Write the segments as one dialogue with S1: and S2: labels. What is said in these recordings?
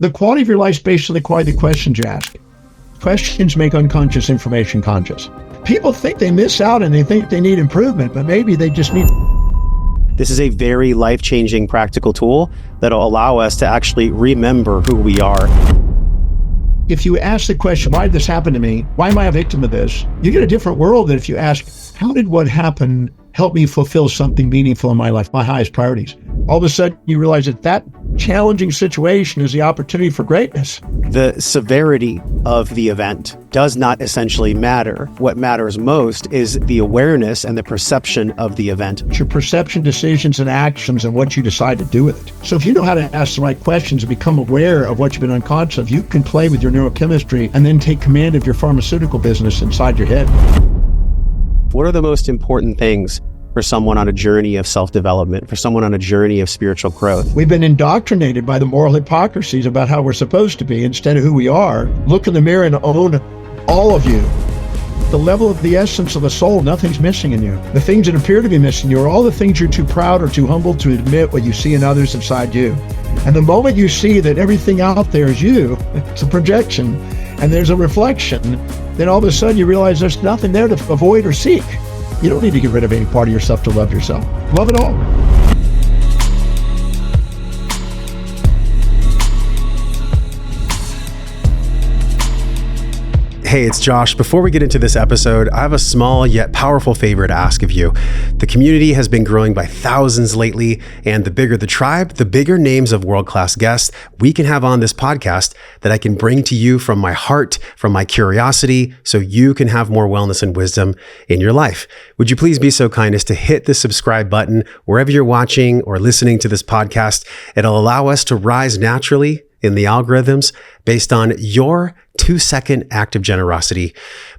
S1: The quality of your life is based on the quality of the questions you ask. Questions make unconscious information conscious. People think they miss out and they think they need improvement, but maybe they just need...
S2: This is a very life-changing practical tool that'll allow us to actually remember who we are.
S1: If you ask the question, why did this happen to me? Why am I a victim of this? You get a different world than if you ask, how did what happened help me fulfill something meaningful in my life, my highest priorities? All of a sudden, you realize that that challenging situation is the opportunity for greatness.
S2: The severity of the event does not essentially matter. What matters most is the awareness and the perception of the event.
S1: It's your perception, decisions, and actions and what you decide to do with it. So if you know how to ask the right questions and become aware of what you've been unconscious of, you can play with your neurochemistry and then take command of your pharmaceutical business inside your head.
S2: What are the most important things for someone on a journey of self-development, for someone on a journey of spiritual growth?
S1: We've been indoctrinated by the moral hypocrisies about how we're supposed to be instead of who we are. Look in the mirror and own all of you. The level of the essence of the soul, nothing's missing in you. The things that appear to be missing you are all the things you're too proud or too humble to admit what you see in others inside you. And the moment you see that everything out there is you, it's a projection, and there's a reflection, then all of a sudden you realize there's nothing there to avoid or seek. You don't need to get rid of any part of yourself to love yourself. Love it all.
S2: Hey, it's Josh. Before we get into this episode, I have a small yet powerful favor to ask of you. The community has been growing by thousands lately, and the bigger the tribe, the bigger names of world-class guests we can have on this podcast that I can bring to you from my heart, from my curiosity, so you can have more wellness and wisdom in your life. Would you please be so kind as to hit the subscribe button wherever you're watching or listening to this podcast? It'll allow us to rise naturally in the algorithms based on your 2-second act of generosity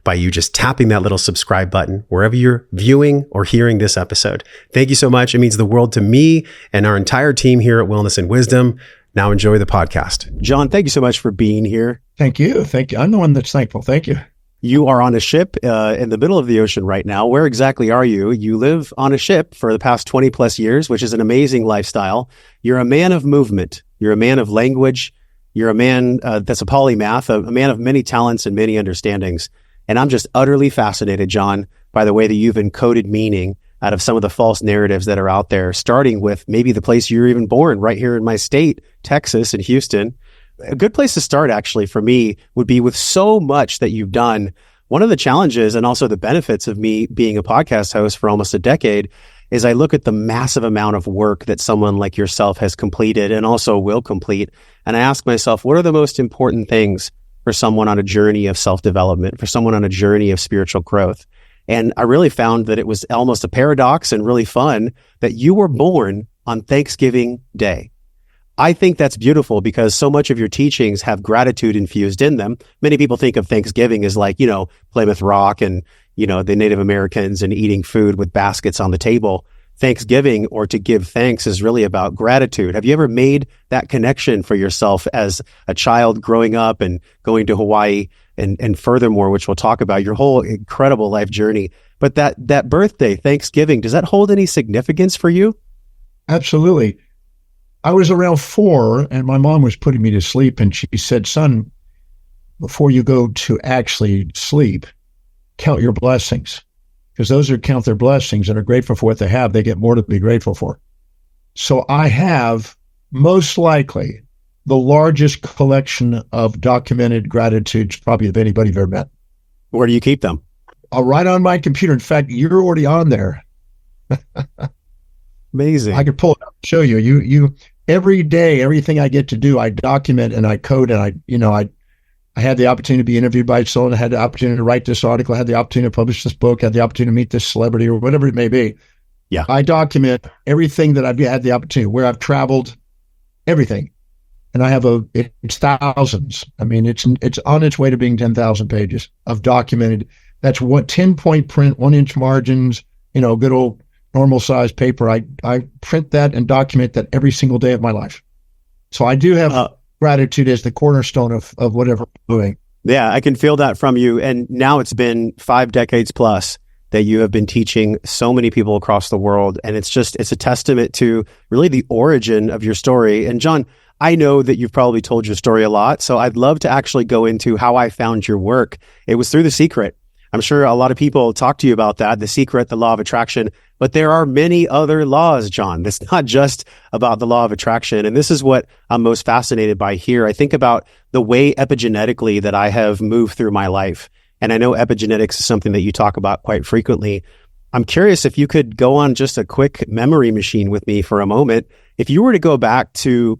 S2: by you just tapping that little subscribe button wherever you're viewing or hearing this episode. Thank you so much. It means the world to me and our entire team here at Wellness and Wisdom. Now enjoy the podcast. John, thank you so much for being here.
S1: Thank you. Thank you. I'm the one that's thankful. Thank you.
S2: You are on a ship in the middle of the ocean right now. Where exactly are you? You live on a ship for the past 20 plus years, which is an amazing lifestyle. You're a man of movement. You're a man of language. You're a man that's a polymath, a man of many talents and many understandings. And I'm just utterly fascinated, John, by the way that you've encoded meaning out of some of the false narratives that are out there, starting with maybe the place you were even born, right here in my state, Texas and Houston. A good place to start, actually, for me, would be with so much that you've done. One of the challenges and also the benefits of me being a podcast host for almost a decade is I look at the massive amount of work that someone like yourself has completed and also will complete. And I ask myself, what are the most important things for someone on a journey of self-development, for someone on a journey of spiritual growth? And I really found that it was almost a paradox and really fun that you were born on Thanksgiving Day. I think that's beautiful because so much of your teachings have gratitude infused in them. Many people think of Thanksgiving as like, Plymouth Rock and, the Native Americans and eating food with baskets on the table. Thanksgiving, or to give thanks, is really about gratitude. Have you ever made that connection for yourself as a child growing up and going to Hawaii and furthermore, which we'll talk about, your whole incredible life journey? But that birthday, Thanksgiving, does that hold any significance for you?
S1: Absolutely. I was around 4 and my mom was putting me to sleep and she said, son, before you go to actually sleep, count your blessings. Because those who count their blessings and are grateful for what they have, they get more to be grateful for. So I have most likely the largest collection of documented gratitudes probably of anybody you've ever met.
S2: Where do you keep them?
S1: Right on my computer. In fact, you're already on there.
S2: Amazing.
S1: I could pull it up and show you. You every day, everything I get to do, I document and I code and I had the opportunity to be interviewed by someone. I had the opportunity to write this article. I had the opportunity to publish this book. I had the opportunity to meet this celebrity or whatever it may be.
S2: Yeah.
S1: I document everything that I've had the opportunity, where I've traveled, everything. And I have it's thousands. I mean, it's on its way to being 10,000 pages of documented. That's what 10-point print, 1-inch margins, good old normal size paper. I print that and document that every single day of my life. So I do have gratitude as the cornerstone of whatever I'm doing.
S2: Yeah, I can feel that from you. And now it's been 5 decades plus that you have been teaching so many people across the world. And it's a testament to really the origin of your story. And John, I know that you've probably told your story a lot, so I'd love to actually go into how I found your work. It was through The Secret. I'm sure a lot of people talk to you about that, The Secret, the law of attraction, but there are many other laws, John. It's not just about the law of attraction. And this is what I'm most fascinated by here. I think about the way epigenetically that I have moved through my life. And I know epigenetics is something that you talk about quite frequently. I'm curious if you could go on just a quick memory machine with me for a moment. If you were to go back to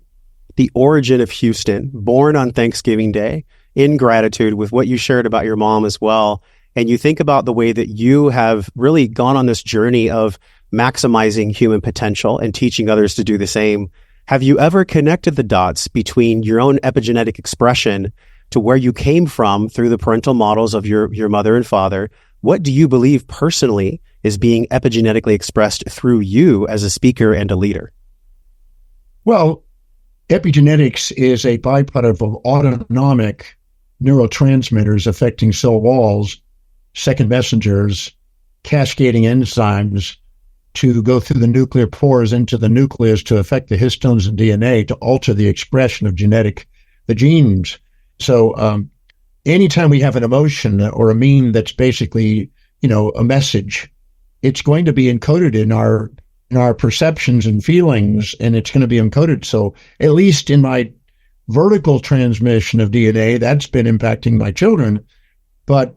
S2: the origin of Houston, born on Thanksgiving Day, in gratitude with what you shared about your mom as well, and you think about the way that you have really gone on this journey of maximizing human potential and teaching others to do the same, have you ever connected the dots between your own epigenetic expression to where you came from through the parental models of your mother and father? What do you believe personally is being epigenetically expressed through you as a speaker and a leader?
S1: Well, epigenetics is a byproduct of autonomic neurotransmitters affecting cell walls, second messengers, cascading enzymes to go through the nuclear pores into the nucleus to affect the histones and DNA to alter the expression of the genes. So anytime we have an emotion or a meme that's basically, a message, it's going to be encoded in our perceptions and feelings, and it's going to be encoded. So at least in my vertical transmission of DNA, that's been impacting my children, but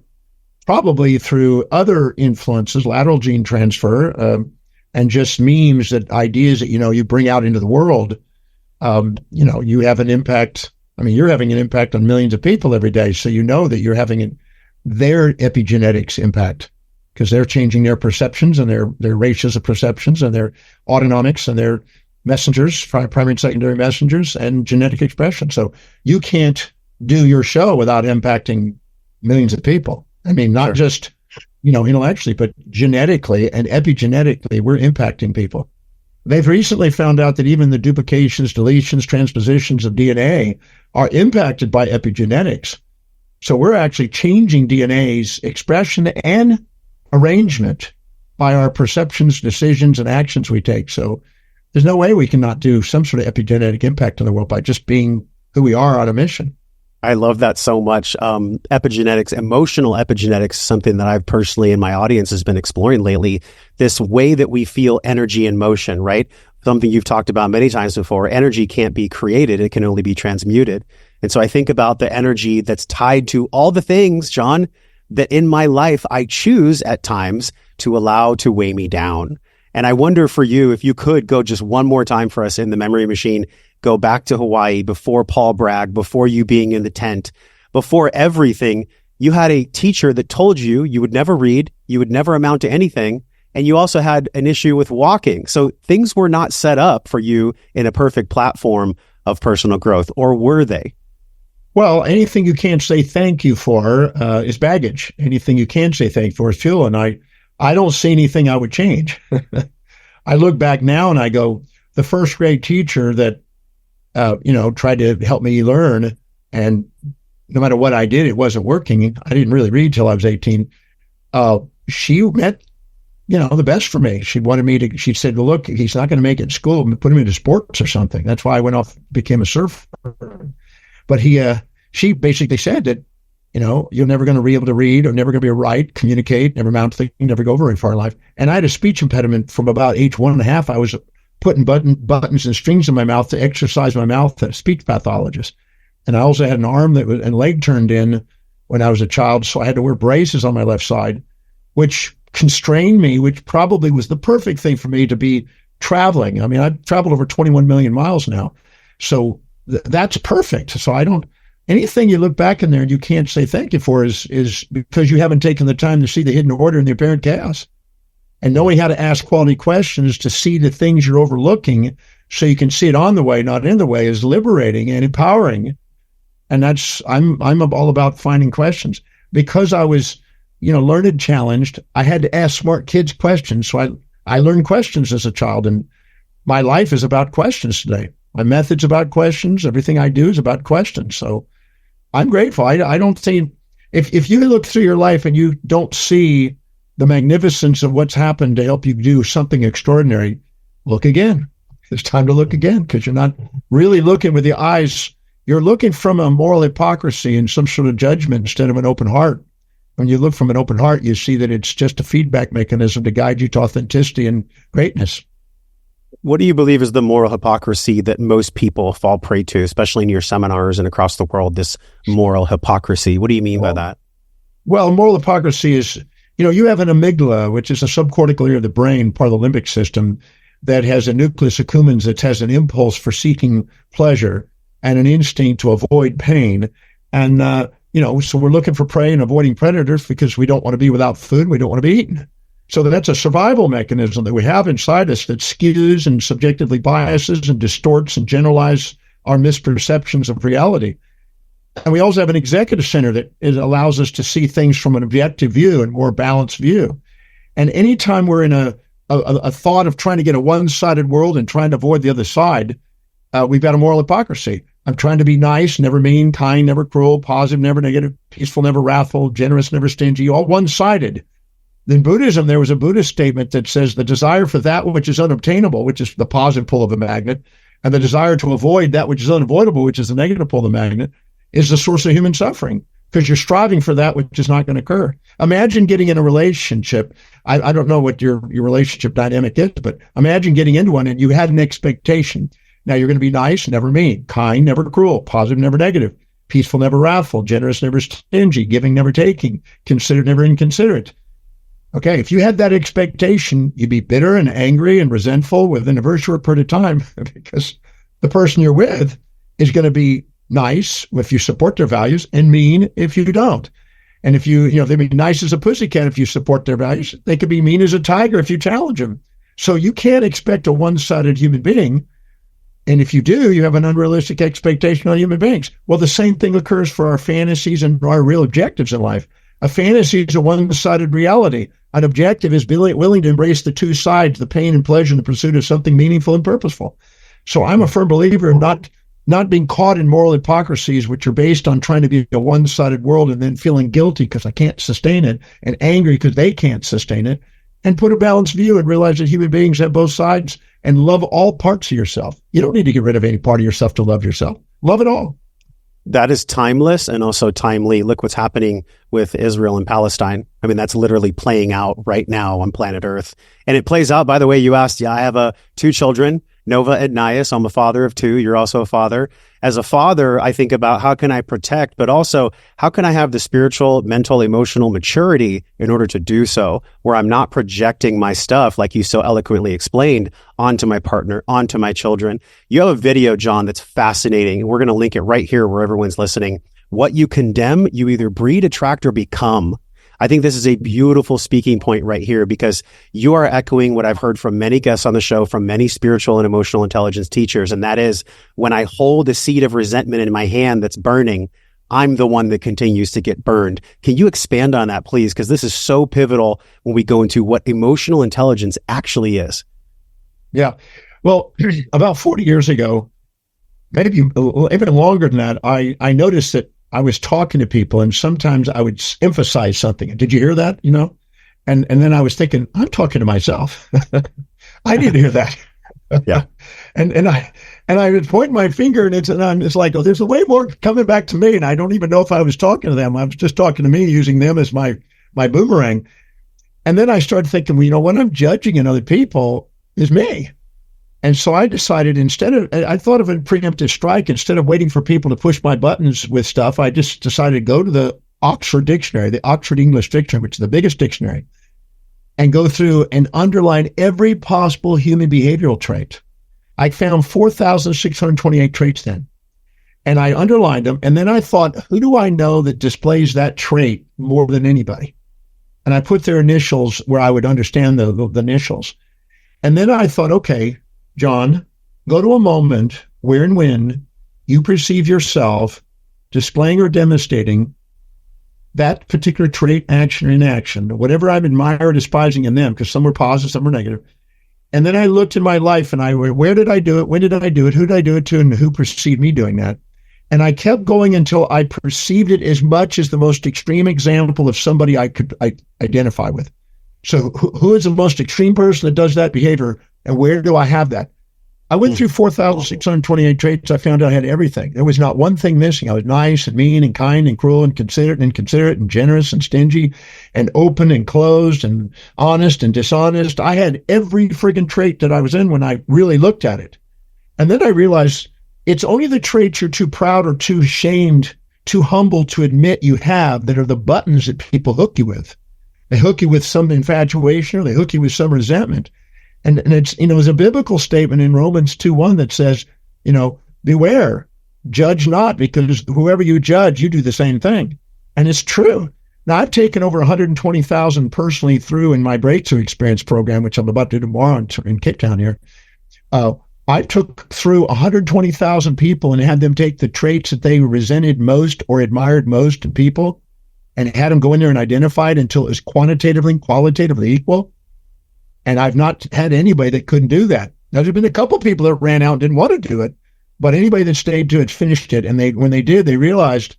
S1: probably through other influences, lateral gene transfer, and just memes, that ideas that, you bring out into the world, you have an impact. I mean, you're having an impact on millions of people every day. So you know that you're having their epigenetics impact because they're changing their perceptions and their ratios of perceptions and their autonomics and their messengers, primary and secondary messengers, and genetic expression. So you can't do your show without impacting millions of people. I mean, not just, intellectually, but genetically and epigenetically, we're impacting people. They've recently found out that even the duplications, deletions, transpositions of DNA are impacted by epigenetics. So we're actually changing DNA's expression and arrangement by our perceptions, decisions, and actions we take. So there's no way we cannot do some sort of epigenetic impact on the world by just being who we are on a mission.
S2: I love that so much. Epigenetics, emotional epigenetics, something that I've personally in my audience has been exploring lately. This way that we feel energy in motion, right? Something you've talked about many times before. Energy can't be created. It can only be transmuted. And so I think about the energy that's tied to all the things, John, that in my life I choose at times to allow to weigh me down. And I wonder for you, if you could go just one more time for us in the memory machine, go back to Hawaii before Paul Bragg, before you being in the tent, before everything. You had a teacher that told you you would never read, you would never amount to anything, and you also had an issue with walking. So things were not set up for you in a perfect platform of personal growth, or were they?
S1: Well, anything you can't say thank you for is baggage. Anything you can say thank you for is fuel. And I don't see anything I would change. I look back now and I go, the first grade teacher that tried to help me learn, and no matter what I did, it wasn't working. I didn't really read till I was 18. She meant, the best for me. She said, well, look, he's not going to make it in school. Put him into sports or something. That's why I went off, became a surfer. But she basically said that, you're never going to be able to read, or never going to be able to write, communicate, never amount to things, never go very far in life. And I had a speech impediment from about age 1.5. I was putting buttons and strings in my mouth to exercise my mouth, a speech pathologist. And I also had an arm and leg turned in when I was a child. So I had to wear braces on my left side, which constrained me, which probably was the perfect thing for me to be traveling. I mean, I've traveled over 21 million miles now. So that's perfect. So anything you look back in there and you can't say thank you for is because you haven't taken the time to see the hidden order in the apparent chaos. And knowing how to ask quality questions to see the things you're overlooking so you can see it on the way, not in the way, is liberating and empowering. And I'm all about finding questions. Because I was, learned, challenged, I had to ask smart kids questions. So I learned questions as a child, and my life is about questions today. My method's about questions. Everything I do is about questions. So I'm grateful. I don't see, if you look through your life and you don't see the magnificence of what's happened to help you do something extraordinary, look again. it's time to look again, because you're not really looking with the eyes. You're looking from a moral hypocrisy and some sort of judgment instead of an open heart. When you look from an open heart, you see that it's just a feedback mechanism to guide you to authenticity and greatness.
S2: What do you believe is the moral hypocrisy that most people fall prey to, especially in your seminars and across the world, this moral hypocrisy? What do you mean by that?
S1: Well, moral hypocrisy is, you have an amygdala, which is a subcortical area of the brain, part of the limbic system, that has a nucleus accumbens that has an impulse for seeking pleasure and an instinct to avoid pain. And, so we're looking for prey and avoiding predators because we don't want to be without food. We don't want to be eaten. So that's a survival mechanism that we have inside us that skews and subjectively biases and distorts and generalizes our misperceptions of reality. And we also have an executive center that allows us to see things from an objective view and more balanced view. And anytime we're in a thought of trying to get a one-sided world and trying to avoid the other side, we've got a moral hypocrisy. I'm trying to be nice, never mean, kind, never cruel, positive, never negative, peaceful, never wrathful, generous, never stingy, all one-sided. In Buddhism, there was a Buddhist statement that says the desire for that which is unobtainable, which is the positive pull of a magnet, and the desire to avoid that which is unavoidable, which is the negative pull of the magnet, is the source of human suffering, because you're striving for that which is not going to occur. Imagine getting in a relationship. I don't know what your relationship dynamic is, but imagine getting into one and you had an expectation. Now you're going to be nice, never mean, kind, never cruel, positive, never negative, peaceful, never wrathful, generous, never stingy, giving, never taking, considerate, never inconsiderate. Okay, if you had that expectation, you'd be bitter and angry and resentful within a very short period of time because the person you're with is going to be nice if you support their values and mean if you don't. And if they'd be nice as a pussycat if you support their values. They could be mean as a tiger if you challenge them. So you can't expect a one-sided human being. And if you do, you have an unrealistic expectation on human beings. Well, the same thing occurs for our fantasies and our real objectives in life. A fantasy is a one-sided reality. An objective is willing to embrace the two sides, the pain and pleasure in the pursuit of something meaningful and purposeful. So I'm a firm believer in not being caught in moral hypocrisies, which are based on trying to be a one-sided world and then feeling guilty because I can't sustain it and angry because they can't sustain it, and put a balanced view and realize that human beings have both sides and love all parts of yourself. You don't need to get rid of any part of yourself to love yourself. Love it all.
S2: That is timeless and also timely. Look what's happening with Israel and Palestine. I mean, that's literally playing out right now on planet Earth. And it plays out, by the way, you asked, I have 2 children, Nova and Nias. I'm a father of 2. You're also a father. As a father, I think about how can I protect, but also how can I have the spiritual, mental, emotional maturity in order to do so, where I'm not projecting my stuff, like you so eloquently explained, onto my partner, onto my children. You have a video, John, that's fascinating. We're going to link it right here where everyone's listening. What you condemn, you either breed, attract, or become. I think this is a beautiful speaking point right here because you are echoing what I've heard from many guests on the show, from many spiritual and emotional intelligence teachers. And that is, when I hold a seed of resentment in my hand that's burning, I'm the one that continues to get burned. Can you expand on that, please? Because this is so pivotal when we go into what emotional intelligence actually is. Yeah.
S1: Well, about 40 years ago, maybe even longer than that, I noticed that I was talking to people and sometimes I would emphasize something. Did you hear that? And then I was thinking, I'm talking to myself. I didn't hear that.
S2: Yeah.
S1: and I would point my finger and it's like, oh, there's a way more coming back to me. And I don't even know if I was talking to them. I was just talking to me, using them as my boomerang. And then I started thinking, well, what I'm judging in other people is me. And so I decided I thought of a preemptive strike. Instead of waiting for people to push my buttons with stuff, I just decided to go to the Oxford Dictionary, the Oxford English Dictionary, which is the biggest dictionary, and go through and underline every possible human behavioral trait. I found 4,628 traits then. And I underlined them. And then I thought, who do I know that displays that trait more than anybody? And I put their initials where I would understand the initials. And then I thought, okay, John, go to a moment where and when you perceive yourself displaying or demonstrating that particular trait, action, or inaction, whatever I'm admiring or despising in them, because some were positive, some were negative. And then I looked in my life and I went, where did I do it? When did I do it? Who did I do it to? And who perceived me doing that? And I kept going until I perceived it as much as the most extreme example of somebody I could identify with. So who is the most extreme person that does that behavior? And where do I have that? I went through 4,628 traits. I found out I had everything. There was not one thing missing. I was nice and mean and kind and cruel and considerate and generous and stingy and open and closed and honest and dishonest. I had every friggin' trait that I was in when I really looked at it. And then I realized it's only the traits you're too proud or too ashamed, too humble to admit you have that are the buttons that people hook you with. They hook you with some infatuation or they hook you with some resentment. And it's, there's a biblical statement in Romans 2:1 that says, beware, judge not, because whoever you judge, you do the same thing. And it's true. Now, I've taken over 120,000 personally through in my Breakthrough Experience program, which I'm about to do tomorrow in Cape Town here. I took through 120,000 people and had them take the traits that they resented most or admired most in people and had them go in there and identify it until it was quantitatively and qualitatively equal. And I've not had anybody that couldn't do that. Now, there's been a couple people that ran out and didn't want to do it, but anybody that stayed to it finished it. And when they did, they realized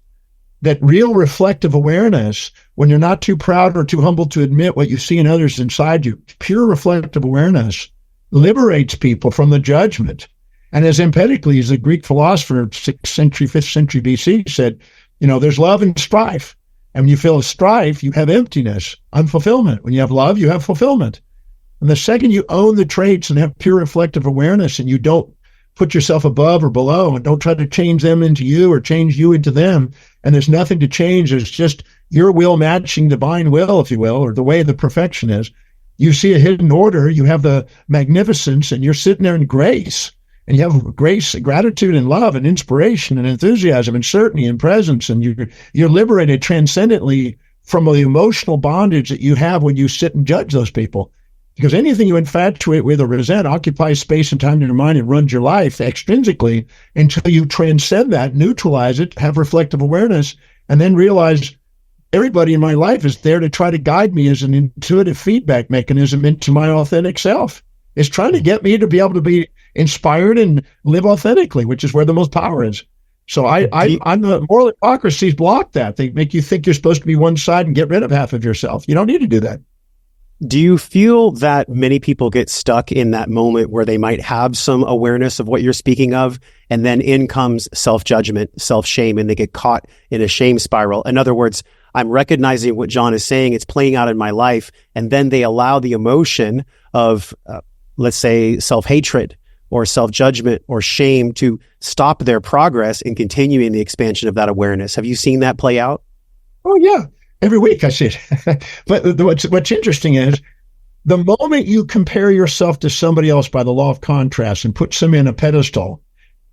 S1: that real reflective awareness, when you're not too proud or too humble to admit what you see in others inside you, pure reflective awareness liberates people from the judgment. And as Empedocles, the Greek philosopher, 6th century, 5th century BC, said, there's love and strife. And when you feel strife, you have emptiness, unfulfillment. When you have love, you have fulfillment. And the second you own the traits and have pure reflective awareness and you don't put yourself above or below and don't try to change them into you or change you into them, and there's nothing to change, there's just your will matching divine will, if you will, or the way the perfection is, you see a hidden order, you have the magnificence, and you're sitting there in grace. And you have grace, gratitude, and love, and inspiration, and enthusiasm, and certainty, and presence, and you're liberated transcendently from the emotional bondage that you have when you sit and judge those people. Because anything you infatuate with or resent occupies space and time in your mind and runs your life extrinsically until you transcend that, neutralize it, have reflective awareness, and then realize everybody in my life is there to try to guide me as an intuitive feedback mechanism into my authentic self. It's trying to get me to be able to be inspired and live authentically, which is where the most power is. So I'm the moral hypocrisies block that. They make you think you're supposed to be one side and get rid of half of yourself. You don't need to do that.
S2: Do you feel that many people get stuck in that moment where they might have some awareness of what you're speaking of, and then in comes self-judgment, self-shame, and they get caught in a shame spiral? In other words, I'm recognizing what John is saying, it's playing out in my life, and then they allow the emotion of, let's say, self-hatred or self-judgment or shame to stop their progress in continuing the expansion of that awareness. Have you seen that play out?
S1: Oh, yeah. Every week I see it. But what's interesting is the moment you compare yourself to somebody else by the law of contrast and put somebody on a pedestal,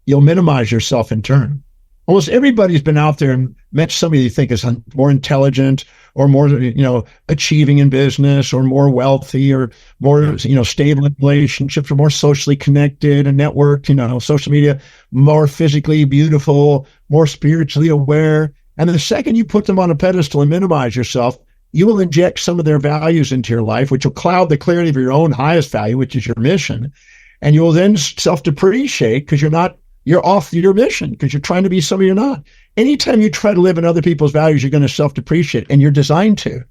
S1: you'll minimize yourself in turn. Almost everybody's been out there and met somebody you think is more intelligent or more, achieving in business or more wealthy or more, stable in relationships or more socially connected and networked, social media, more physically beautiful, more spiritually aware. And the second you put them on a pedestal and minimize yourself, you will inject some of their values into your life, which will cloud the clarity of your own highest value, which is your mission. And you will then self-depreciate because you're off your mission because you're trying to be somebody you're not. Anytime you try to live in other people's values, you're going to self-depreciate, and you're designed to.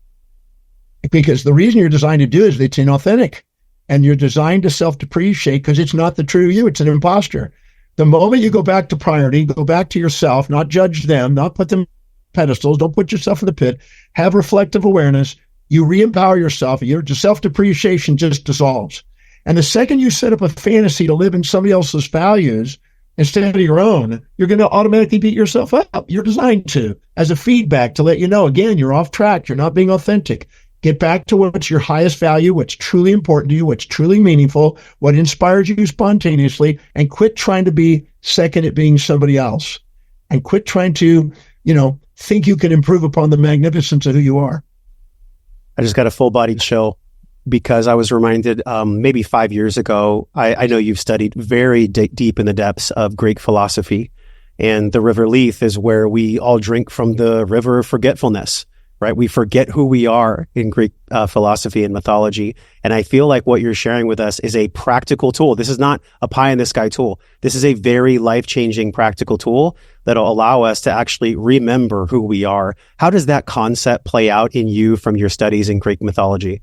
S1: Because the reason you're designed to do it is it's inauthentic. And you're designed to self-depreciate because it's not the true you, it's an imposter. The moment you go back to priority, go back to yourself, not judge them, not put them on pedestals, don't put yourself in the pit, have reflective awareness, you re-empower yourself, your self-depreciation just dissolves. And the second you set up a fantasy to live in somebody else's values instead of your own, you're going to automatically beat yourself up. You're designed to, as a feedback to let you know, again, you're off track, you're not being authentic. Get back to what's your highest value, what's truly important to you, what's truly meaningful, what inspires you spontaneously, and quit trying to be second at being somebody else. And quit trying to, think you can improve upon the magnificence of who you are.
S2: I just got a full-bodied chill because I was reminded maybe 5 years ago, I know you've studied very deep in the depths of Greek philosophy, and the river Lethe is where we all drink from the river of forgetfulness. Right? We forget who we are in Greek philosophy and mythology. And I feel like what you're sharing with us is a practical tool. This is not a pie in the sky tool. This is a very life-changing practical tool that'll allow us to actually remember who we are. How does that concept play out in you from your studies in Greek mythology?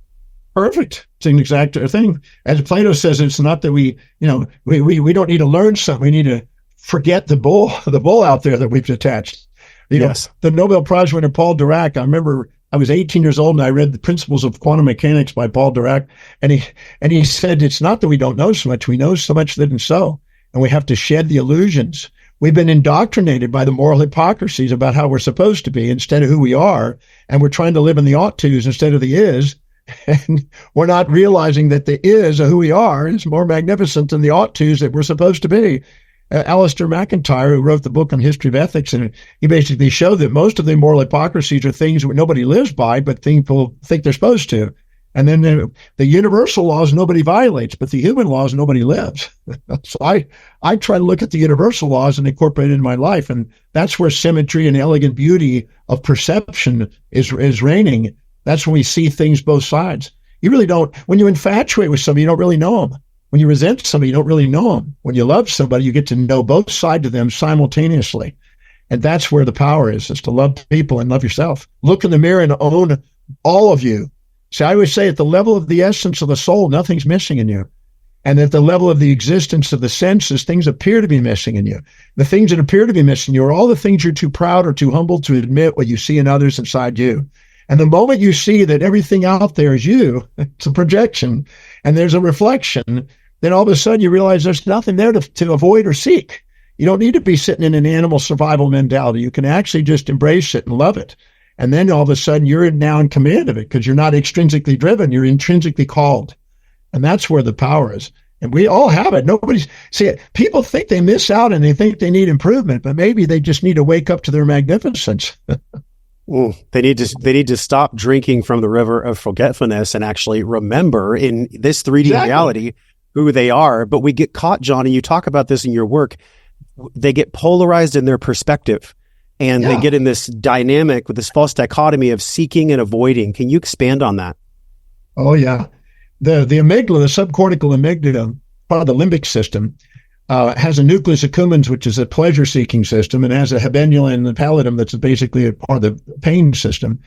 S1: Perfect. It's an exact thing. As Plato says, it's not that we don't need to learn something. We need to forget the bull out there that we've attached.
S2: Yes.
S1: The Nobel Prize winner, Paul Dirac, I remember I was 18 years old and I read The Principles of Quantum Mechanics by Paul Dirac. And he said, it's not that we don't know so much. We know so much that isn't so. And we have to shed the illusions. We've been indoctrinated by the moral hypocrisies about how we're supposed to be instead of who we are. And we're trying to live in the ought tos instead of the is. And we're not realizing that the is of who we are is more magnificent than the ought tos that we're supposed to be. Alistair McIntyre, who wrote the book on history of ethics, and he basically showed that most of the moral hypocrisies are things that nobody lives by, but people think they're supposed to. And then the universal laws nobody violates, but the human laws nobody lives. So I try to look at the universal laws and incorporate it in my life. And that's where symmetry and elegant beauty of perception is reigning. That's when we see things both sides. You really don't, when you infatuate with somebody, you don't really know them. When you resent somebody, you don't really know them. When you love somebody, you get to know both sides of them simultaneously. And that's where the power is to love people and love yourself. Look in the mirror and own all of you. See, I always say at the level of the essence of the soul, nothing's missing in you. And at the level of the existence of the senses, things appear to be missing in you. The things that appear to be missing in you are all the things you're too proud or too humble to admit what you see in others inside you. And the moment you see that everything out there is you, it's a projection, and there's a reflection, then all of a sudden you realize there's nothing there to avoid or seek. You don't need to be sitting in an animal survival mentality. You can actually just embrace it and love it. And then all of a sudden you're now in command of it because you're not extrinsically driven. You're intrinsically called. And that's where the power is. And we all have it. People think they miss out and they think they need improvement, but maybe they just need to wake up to their magnificence.
S2: They need to stop drinking from the river of forgetfulness and actually remember in this 3D reality who they are. But we get caught, John, and you talk about this in your work. They get polarized in their perspective, and they get in this dynamic with this false dichotomy of seeking and avoiding. Can you expand on that?
S1: Oh, yeah. The amygdala, the subcortical amygdala, part of the limbic system, has a nucleus accumbens, which is a pleasure-seeking system, and has a habenula and the pallidum that's basically a part of the pain system.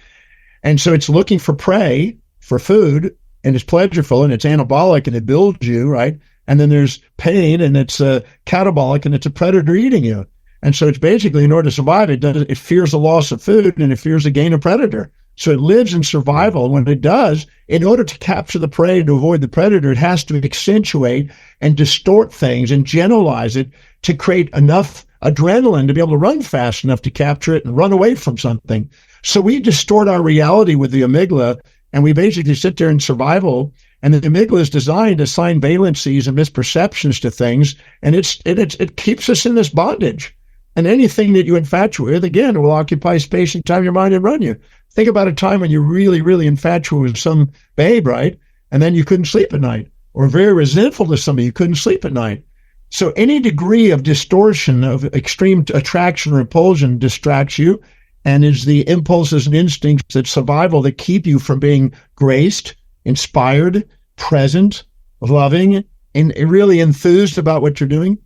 S1: And so it's looking for prey, for food, and it's pleasureful, and it's anabolic, and it builds you, right? And then there's pain, and it's catabolic, and it's a predator eating you. And so it's basically, in order to survive, it fears the loss of food, and it fears the gain of predator. So it lives in survival. And when it does, in order to capture the prey and to avoid the predator, it has to accentuate and distort things and generalize it to create enough adrenaline to be able to run fast enough to capture it and run away from something. So we distort our reality with the amygdala, and we basically sit there in survival. And the amygdala is designed to assign valencies and misperceptions to things, and it keeps us in this bondage. And anything that you infatuate with, again, will occupy space and time in your mind and run you. Think about a time when you're really, really infatuated with some babe, right? And then you couldn't sleep at night, or very resentful to somebody, you couldn't sleep at night. So any degree of distortion of extreme attraction or repulsion distracts you, and is the impulses and instincts that survival that keep you from being graced, inspired, present, loving, and really enthused about what you're doing.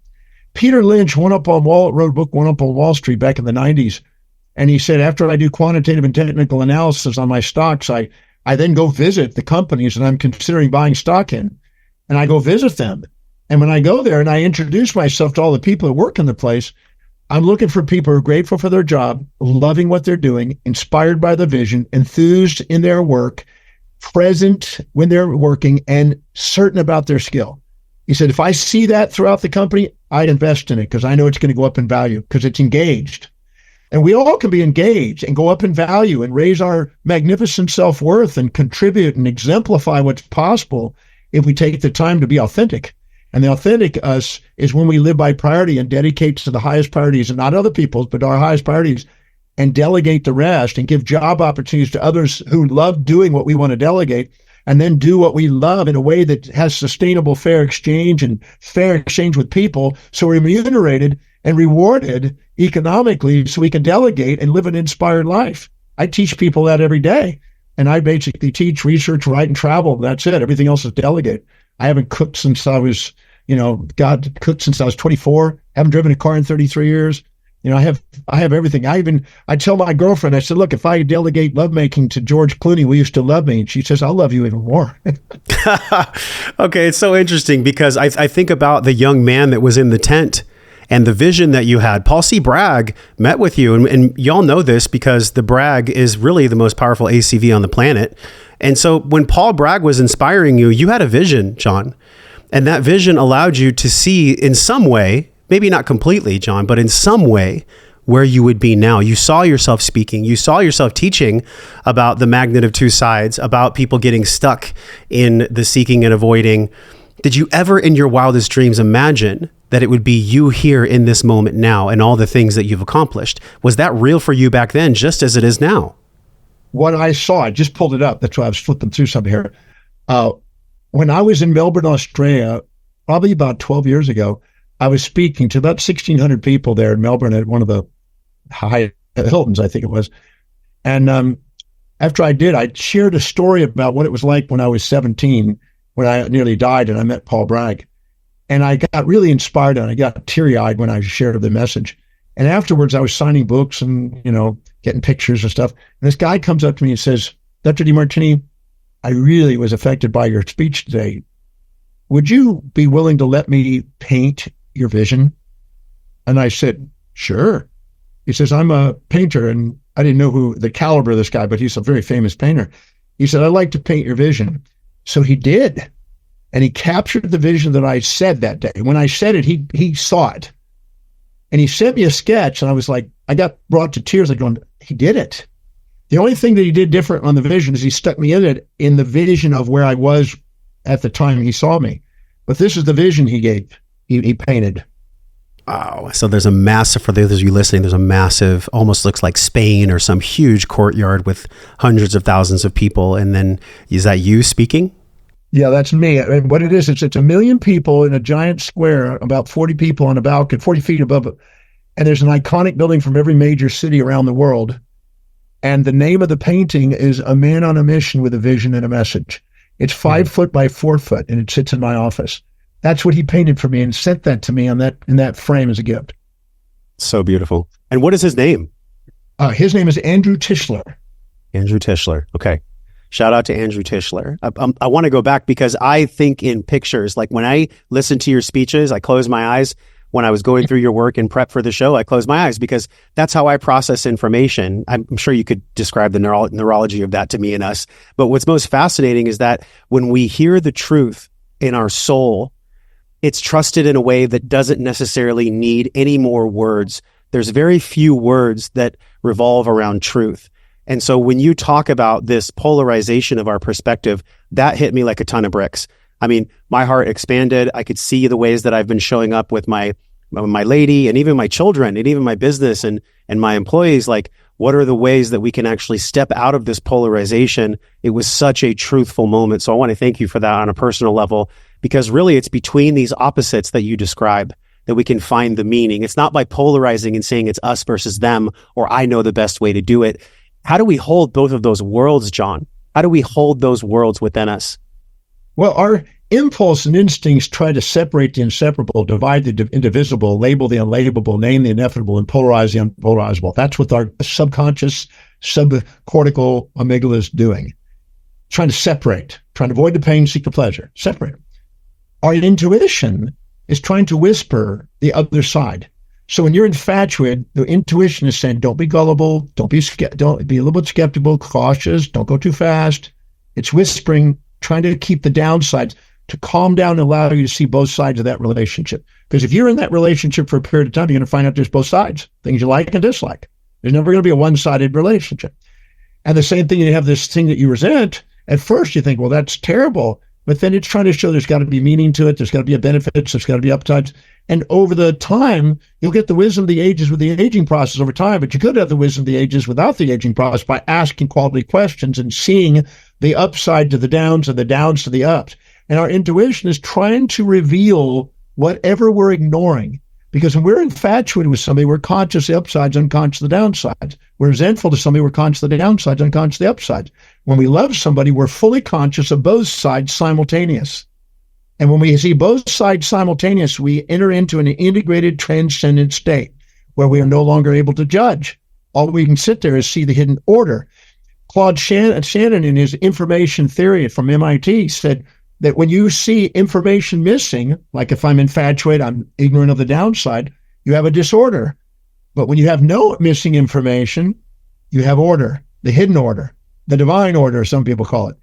S1: Peter Lynch wrote a book, One Up on Wall Street back in the 90s. And he said, after I do quantitative and technical analysis on my stocks, I then go visit the companies that I'm considering buying stock in. And I go visit them. And when I go there and I introduce myself to all the people that work in the place, I'm looking for people who are grateful for their job, loving what they're doing, inspired by the vision, enthused in their work, present when they're working, and certain about their skill. He said, if I see that throughout the company, I'd invest in it because I know it's going to go up in value because it's engaged. And we all can be engaged and go up in value and raise our magnificent self-worth and contribute and exemplify what's possible if we take the time to be authentic. And the authentic us is when we live by priority and dedicate to the highest priorities, and not other people's, but our highest priorities, and delegate the rest and give job opportunities to others who love doing what we want to delegate, and then do what we love in a way that has sustainable fair exchange and fair exchange with people. So we're remunerated and rewarded economically so we can delegate and live an inspired life. I teach people that every day. And I basically teach research, write, and travel. That's it. Everything else is delegate. I haven't cooked since I was, cooked since I was 24. Haven't driven a car in 33 years. I have everything. I tell my girlfriend, I said, look, if I delegate lovemaking to George Clooney, will you still love me? And she says, I'll love you even more.
S2: Okay, it's so interesting because I think about the young man that was in the tent and the vision that you had. Paul C. Bragg met with you, and y'all know this because the Bragg is really the most powerful ACV on the planet. And so when Paul Bragg was inspiring you, you had a vision, John, and that vision allowed you to see in some way, maybe not completely, John, but in some way, where you would be now. You saw yourself speaking. You saw yourself teaching about the magnet of two sides, about people getting stuck in the seeking and avoiding. Did you ever in your wildest dreams imagine that it would be you here in this moment now and all the things that you've accomplished? Was that real for you back then, just as it is now?
S1: What I saw, I just pulled it up. That's why I was flipping through something here. When I was in Melbourne, Australia, probably about 12 years ago, I was speaking to about 1,600 people there in Melbourne at one of the Hiltons, I think it was. And after I did, I shared a story about what it was like when I was 17, when I nearly died and I met Paul Bragg. And I got really inspired and I got teary-eyed when I shared the message. And afterwards, I was signing books and, getting pictures and stuff. And this guy comes up to me and says, Dr. Demartini, I really was affected by your speech today. Would you be willing to let me paint your vision? And I said, sure. He says, I'm a painter, and I didn't know who the caliber of this guy, but he's a very famous painter. He said, I'd like to paint your vision. So he did. And he captured the vision that I said that day. When I said it, he saw it. And he sent me a sketch, and I was like, I got brought to tears. Like going, he did it. The only thing that he did different on the vision is he stuck me in it in the vision of where I was at the time he saw me. But this is the vision he gave. He painted.
S2: Wow. So there's a massive, for those of you listening, there's a massive, almost looks like Spain or some huge courtyard with hundreds of thousands of people. And then is that you speaking?
S1: Yeah, that's me. And what it is, it's 1 million people in a giant square, about 40 people on a balcony, 40 feet above it. And there's an iconic building from every major city around the world. And the name of the painting is A Man on a Mission with a Vision and a Message. It's 5 foot by 4 foot, and it sits in my office. That's what he painted for me and sent that to me in that frame as a gift.
S2: So beautiful. And what is his name?
S1: His name is Andrew Tischler.
S2: Andrew Tischler. Okay. Shout out to Andrew Tischler. I want to go back because I think in pictures, like when I listen to your speeches, I close my eyes. When I was going through your work and prep for the show, I closed my eyes because that's how I process information. I'm sure you could describe the neurology of that to me and us. But what's most fascinating is that when we hear the truth in our soul, it's trusted in a way that doesn't necessarily need any more words. There's very few words that revolve around truth. And so when you talk about this polarization of our perspective, that hit me like a ton of bricks. I mean, my heart expanded. I could see the ways that I've been showing up with my lady and even my children and even my business and my employees. Like, what are the ways that we can actually step out of this polarization? It was such a truthful moment. So I want to thank you for that on a personal level, because really it's between these opposites that you describe that we can find the meaning. It's not by polarizing and saying it's us versus them, or I know the best way to do it. How do we hold both of those worlds, John? How do we hold those worlds within us?
S1: Well, our impulse and instincts try to separate the inseparable, divide the indivisible, label the unlabelable, name the ineffable, and polarize the unpolarizable. That's what our subconscious, subcortical amygdala is doing. Trying to separate, trying to avoid the pain, seek the pleasure. Separate. Our intuition is trying to whisper the other side. So when you're infatuated, the intuition is saying, don't be gullible, don't be a little bit skeptical, cautious, don't go too fast. It's whispering, trying to keep the downsides, to calm down and allow you to see both sides of that relationship. Because if you're in that relationship for a period of time, you're going to find out there's both sides, things you like and dislike. There's never going to be a one-sided relationship. And the same thing, you have this thing that you resent. At first, you think, well, that's terrible. But then it's trying to show there's got to be meaning to it. There's got to be a benefit. There's got to be upsides. And over the time, you'll get the wisdom of the ages with the aging process over time. But you could have the wisdom of the ages without the aging process by asking quality questions and seeing the upside to the downs and the downs to the ups. And our intuition is trying to reveal whatever we're ignoring. Because when we're infatuated with somebody, we're conscious of the upsides, unconscious of the downsides. We're resentful to somebody, we're conscious of the downsides, unconscious of the upsides. When we love somebody, we're fully conscious of both sides simultaneous. And when we see both sides simultaneous, we enter into an integrated transcendent state. where we are no longer able to judge. All we can sit there is see the hidden order. Claude Shannon, in his information theory from MIT, said that when you see information missing, like if I'm infatuated, I'm ignorant of the downside, you have a disorder. But when you have no missing information, you have order, the hidden order, the divine order, some people call it.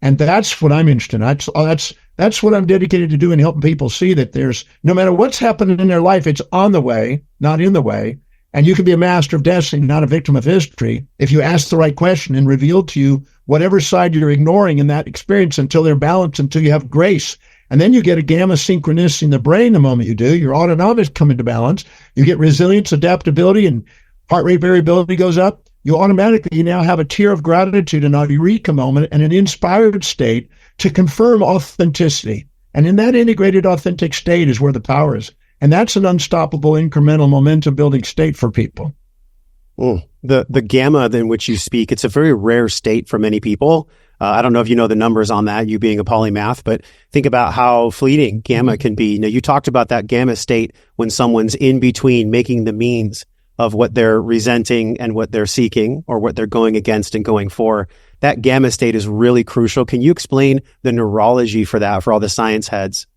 S1: And that's what I'm interested in. That's what I'm dedicated to doing, helping people see that there's, no matter what's happening in their life, it's on the way, not in the way. And you can be a master of destiny, not a victim of history, if you ask the right question and reveal to you whatever side you're ignoring in that experience until they're balanced, until you have grace. And then you get a gamma synchronicity in the brain the moment you do. Your autonomics come into balance. You get resilience, adaptability, and heart rate variability goes up. You now have a tear of gratitude and a eureka moment and an inspired state to confirm authenticity. And in that integrated authentic state is where the power is. And that's an unstoppable, incremental, momentum-building state for people.
S2: The gamma in which you speak, it's a very rare state for many people. I don't know if you know the numbers on that, you being a polymath, but think about how fleeting gamma can be. Now, you talked about that gamma state when someone's in between making the means of what they're resenting and what they're seeking or what they're going against and going for. That gamma state is really crucial. Can you explain the neurology for that, for all the science heads?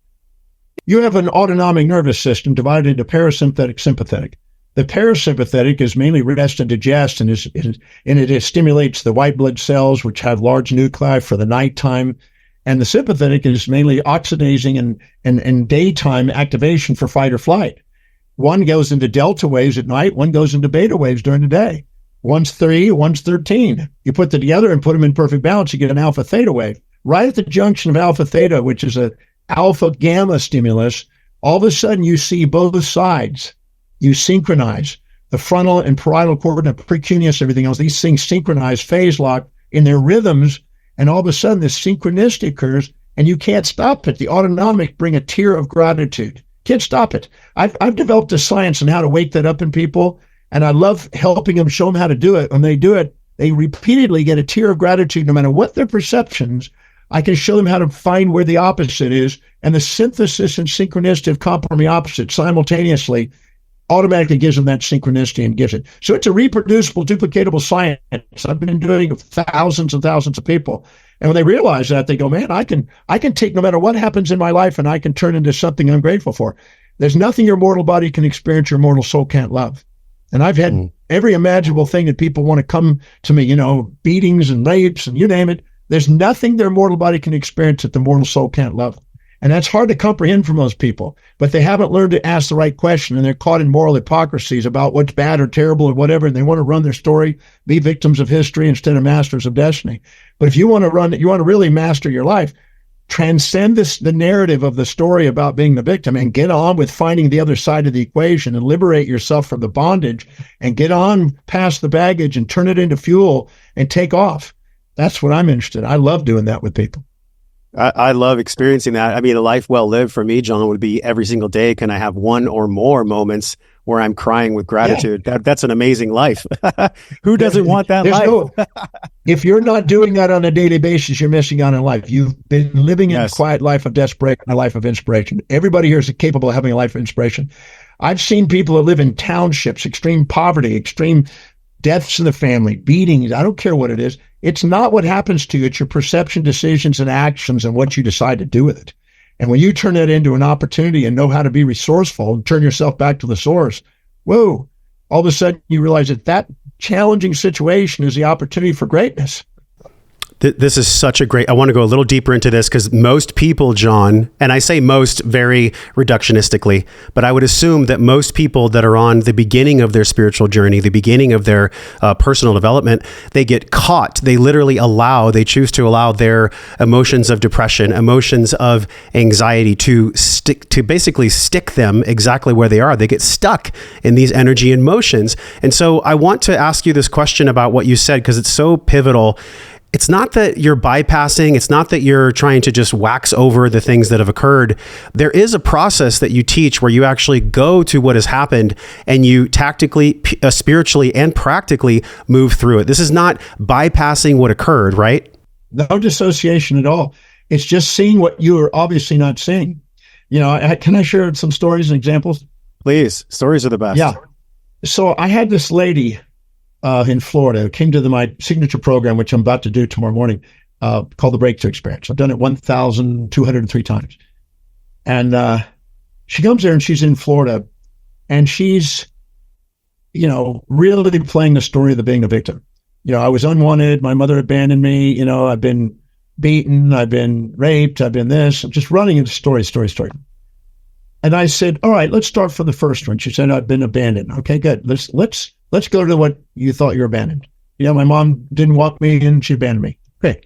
S1: You have an autonomic nervous system divided into parasympathetic, sympathetic. The parasympathetic is mainly rest and digest, and it stimulates the white blood cells, which have large nuclei for the nighttime. And the sympathetic is mainly oxidizing and daytime activation for fight or flight. One goes into delta waves at night, one goes into beta waves during the day. One's 3, one's 13. You put them together and put them in perfect balance, you get an alpha theta wave. Right at the junction of alpha theta, which is a alpha gamma stimulus, all of a sudden you see both sides. You synchronize the frontal and parietal cortex, precuneus, everything else. These things synchronize, phase lock in their rhythms, and all of a sudden this synchronicity occurs, and you can't stop it. The autonomic bring a tear of gratitude. Can't stop it. I've developed a science on how to wake that up in people, and I love helping them, show them how to do it. When they do it, they repeatedly get a tear of gratitude, no matter what their perceptions. I can show them how to find where the opposite is, and the synthesis and synchronicity of complementary opposites simultaneously automatically gives them that synchronicity and gives it. So it's a reproducible, duplicatable science. I've been doing it with thousands and thousands of people. And when they realize that, they go, man, I can take no matter what happens in my life, and I can turn into something I'm grateful for. There's nothing your mortal body can experience your mortal soul can't love. And I've had every imaginable thing that people want to come to me, beatings and rapes and you name it. There's nothing their mortal body can experience that the mortal soul can't love. And that's hard to comprehend for most people, but they haven't learned to ask the right question, and they're caught in moral hypocrisies about what's bad or terrible or whatever, and they want to run their story, be victims of history instead of masters of destiny. But if you want to really master your life, transcend the narrative of the story about being the victim and get on with finding the other side of the equation and liberate yourself from the bondage and get on past the baggage and turn it into fuel and take off. That's what I'm interested in. I love doing that with people.
S2: I love experiencing that. I mean, a life well lived for me, John, would be every single day. Can I have one or more moments where I'm crying with gratitude? Yeah. That's an amazing life. Who doesn't want that life?
S1: If you're not doing that on a daily basis, you're missing out on life. You've been living in a quiet life of desperation, a life of inspiration. Everybody here is capable of having a life of inspiration. I've seen people that live in townships, extreme poverty, extreme deaths in the family, beatings. I don't care what it is. It's not what happens to you. It's your perception, decisions, and actions and what you decide to do with it. And when you turn that into an opportunity and know how to be resourceful and turn yourself back to the source, whoa, all of a sudden you realize that challenging situation is the opportunity for greatness.
S2: This is such a great, I want to go a little deeper into this because most people, John, and I say most very reductionistically, but I would assume that most people that are on the beginning of their spiritual journey, the beginning of their personal development, they get caught. They literally they choose to allow their emotions of depression, emotions of anxiety to basically stick them exactly where they are. They get stuck in these energy and motions. And so I want to ask you this question about what you said because it's so pivotal. It's not that you're bypassing. It's not that you're trying to just wax over the things that have occurred. There is a process that you teach where you actually go to what has happened and you tactically, spiritually, and practically move through it. This is not bypassing what occurred, right?
S1: No dissociation at all. It's just seeing what you are obviously not seeing. Can I share some stories and examples?
S2: Please. Stories are the best.
S1: Yeah. So I had this lady in Florida who came to my signature program, which I'm about to do tomorrow morning, called the Breakthrough Experience. I've done it 1,203 times. And she comes there and she's in Florida and she's, really playing the story of the being a victim. I was unwanted. My mother abandoned me. I've been beaten. I've been raped. I've been this. I'm just running into story. And I said, all right, let's start from the first one. She said, I've been abandoned. Okay, good. Let's go to what you thought you were abandoned. My mom didn't want me and she abandoned me. Okay.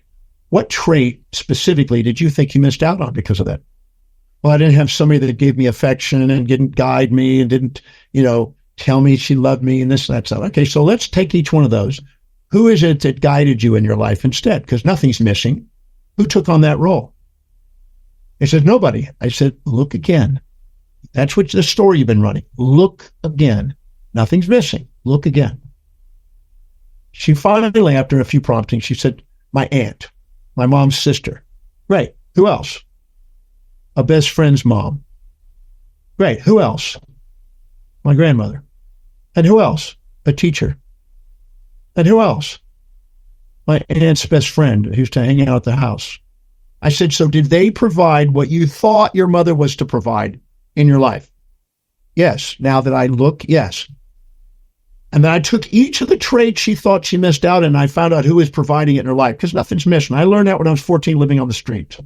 S1: What trait specifically did you think you missed out on because of that? Well, I didn't have somebody that gave me affection and didn't guide me and didn't, tell me she loved me and this and that stuff. Okay, so let's take each one of those. Who is it that guided you in your life instead? Because nothing's missing. Who took on that role? He said, nobody. I said, look again. That's what the story you've been running. Look again. Nothing's missing. Look again. She finally, after a few promptings, she said, my aunt, my mom's sister. Great. Who else? A best friend's mom. Great. Who else? My grandmother. And who else? A teacher. And who else? My aunt's best friend who used to hang out at the house. I said, so did they provide what you thought your mother was to provide in your life? Yes. Now that I look, yes. And then I took each of the traits she thought she missed out and I found out who was providing it in her life because nothing's missing. I learned that when I was 14 living on the street.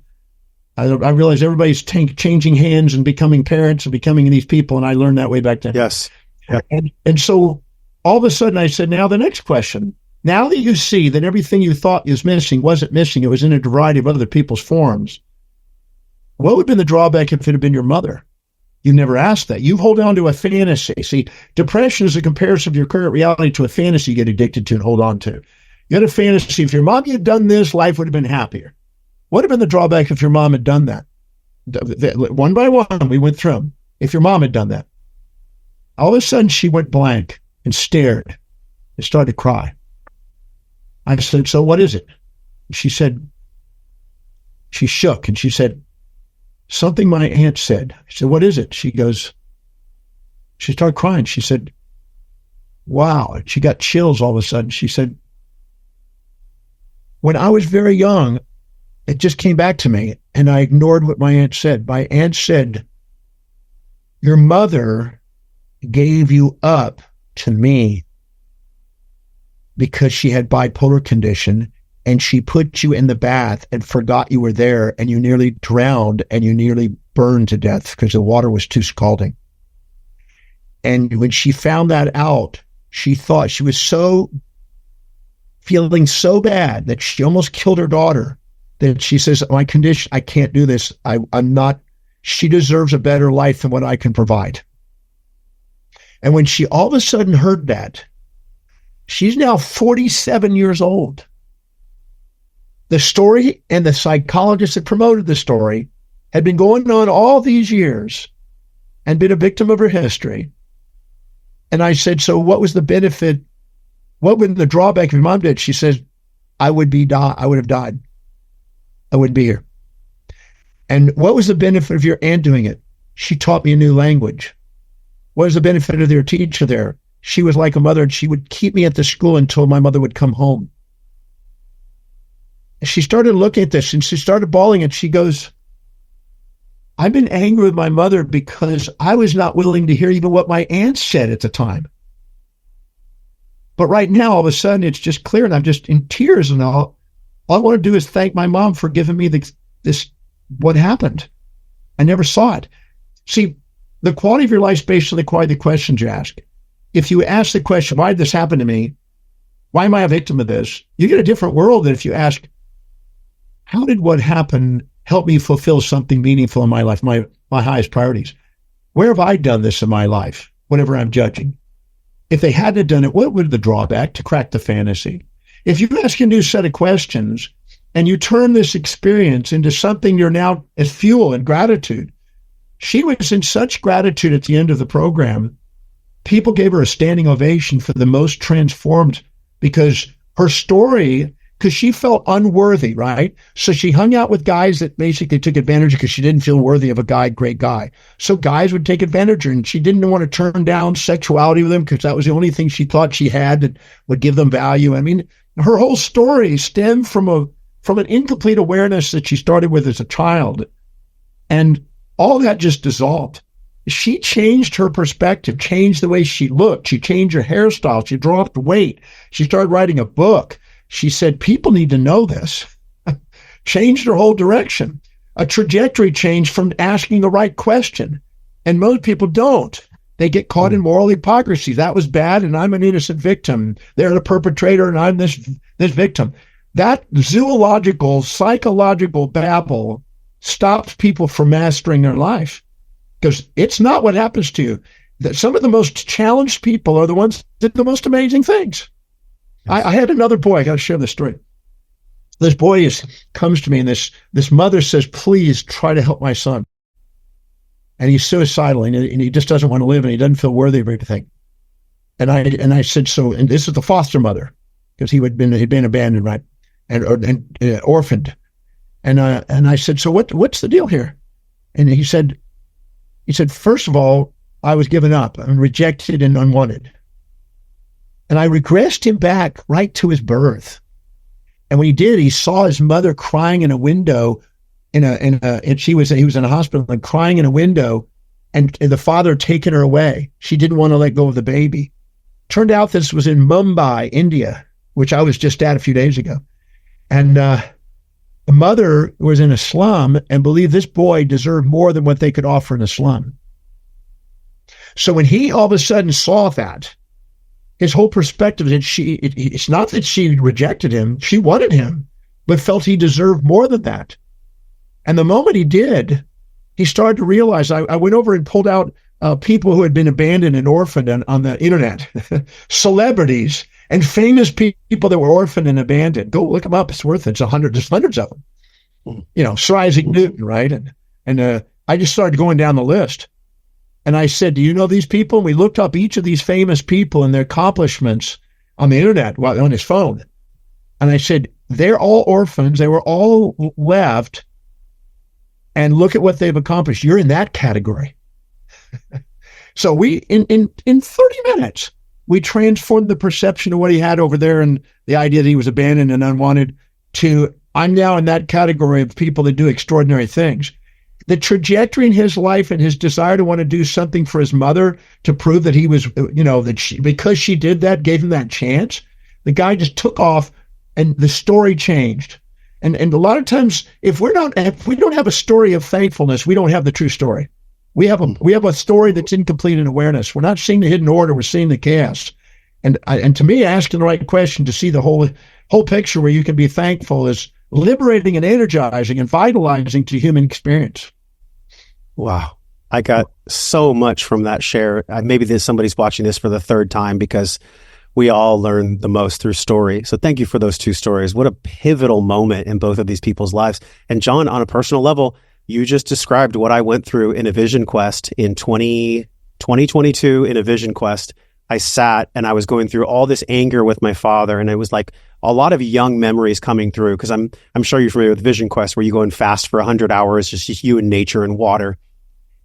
S1: I realized everybody's changing hands and becoming parents and becoming these people. And I learned that way back then.
S2: Yes. Yep.
S1: And so all of a sudden I said, now the next question, now that you see that everything you thought was missing wasn't missing, it was in a variety of other people's forms, what would have been the drawback if it had been your mother? You never asked that. You hold on to a fantasy. See, depression is a comparison of your current reality to a fantasy you get addicted to and hold on to. You had a fantasy. If your mom had done this, life would have been happier. What would have been the drawback if your mom had done that? One by one, we went through them. If your mom had done that. All of a sudden, she went blank and stared and started to cry. I said, so what is it? She said, she shook and she said, something my aunt said. I said, what is it? She started crying. She said, wow. She got chills all of a sudden. She said, when I was very young, it just came back to me and I ignored what my aunt said. My aunt said, your mother gave you up to me because she had bipolar condition and she put you in the bath and forgot you were there and you nearly drowned and you nearly burned to death because the water was too scalding. And when she found that out, she thought she was feeling so bad that she almost killed her daughter that she says, my condition, I can't do this. She deserves a better life than what I can provide. And when she all of a sudden heard that, she's now 47 years old. The story and the psychologist that promoted the story had been going on all these years and been a victim of her history. And I said, so what was the benefit? What would the drawback if your mom did? She says, I would have died. I wouldn't be here. And what was the benefit of your aunt doing it? She taught me a new language. What was the benefit of their teacher there? She was like a mother and she would keep me at the school until my mother would come home. She started looking at this and she started bawling and she goes, I've been angry with my mother because I was not willing to hear even what my aunt said at the time. But right now, all of a sudden, it's just clear and I'm just in tears and all I want to do is thank my mom for giving me what happened. I never saw it. See, the quality of your life is based on the quality of the questions you ask. If you ask the question, why did this happen to me? Why am I a victim of this? You get a different world than if you ask, how did what happened help me fulfill something meaningful in my life, my highest priorities? Where have I done this in my life, whatever I'm judging? If they hadn't done it, what would the drawback to crack the fantasy? If you ask a new set of questions and you turn this experience into something you're now as fuel and gratitude. She was in such gratitude at the end of the program. People gave her a standing ovation for the most transformed because her story because she felt unworthy, right? So she hung out with guys that basically took advantage because she didn't feel worthy of a great guy. So guys would take advantage of her, and she didn't want to turn down sexuality with them because that was the only thing she thought she had that would give them value. I mean, her whole story stemmed from an incomplete awareness that she started with as a child. And all that just dissolved. She changed her perspective, changed the way she looked. She changed her hairstyle. She dropped weight. She started writing a book. She said, people need to know this. Changed her whole direction. A trajectory change from asking the right question. And most people don't. They get caught in moral hypocrisy. That was bad, and I'm an innocent victim. They're the perpetrator, and I'm this victim. That zoological, psychological babble stops people from mastering their life. Because it's not what happens to you. That some of the most challenged people are the ones that do the most amazing things. Yes. I had another boy. I got to share this story. This boy comes to me, and this mother says, please try to help my son. And he's suicidal, and he just doesn't want to live, and he doesn't feel worthy of everything. And I said, so, and this is the foster mother, because he'd been abandoned, right, and orphaned. And I said, so what's the deal here? And he said, first of all, I was given up and rejected and unwanted. And I regressed him back right to his birth. And when he did, he saw his mother crying in a window and he was in a hospital and crying in a window, and the father had taken her away. She didn't want to let go of the baby. Turned out this was in Mumbai, India, which I was just at a few days ago. And the mother was in a slum and believed this boy deserved more than what they could offer in a slum. So when he all of a sudden saw that, his whole perspective that it's not that she rejected him, she wanted him, but felt he deserved more than that. And the moment he did, he started to realize, I went over and pulled out people who had been abandoned and orphaned on the internet, celebrities and famous people that were orphaned and abandoned. Go look them up. It's worth it. There's hundreds of them. You know, Sir Isaac Newton, right? And I just started going down the list. And I said, do you know these people? And we looked up each of these famous people and their accomplishments on the internet, on his phone. And I said, they're all orphans. They were all left. And look at what they've accomplished. You're in that category. So we, in 30 minutes, we transformed the perception of what he had over there and the idea that he was abandoned and unwanted to, I'm now in that category of people that do extraordinary things. The trajectory in his life and his desire to want to do something for his mother to prove that he was, because she did that, gave him that chance, the guy just took off and the story changed. And a lot of times, if we don't have a story of thankfulness, we don't have the true story. We have a story that's incomplete in awareness. We're not seeing the hidden order. We're seeing the chaos. And to me, asking the right question to see the whole picture where you can be thankful is liberating and energizing and vitalizing to human experience.
S2: Wow. I got so much from that share. Maybe somebody's watching this for the third time because we all learn the most through story. So thank you for those two stories. What a pivotal moment in both of these people's lives. And John, on a personal level, you just described what I went through in a vision quest in 2022 in a vision quest. I sat and I was going through all this anger with my father, and it was like a lot of young memories coming through, because I'm sure you're familiar with Vision Quest, where you go and fast for 100 hours, just you and nature and water.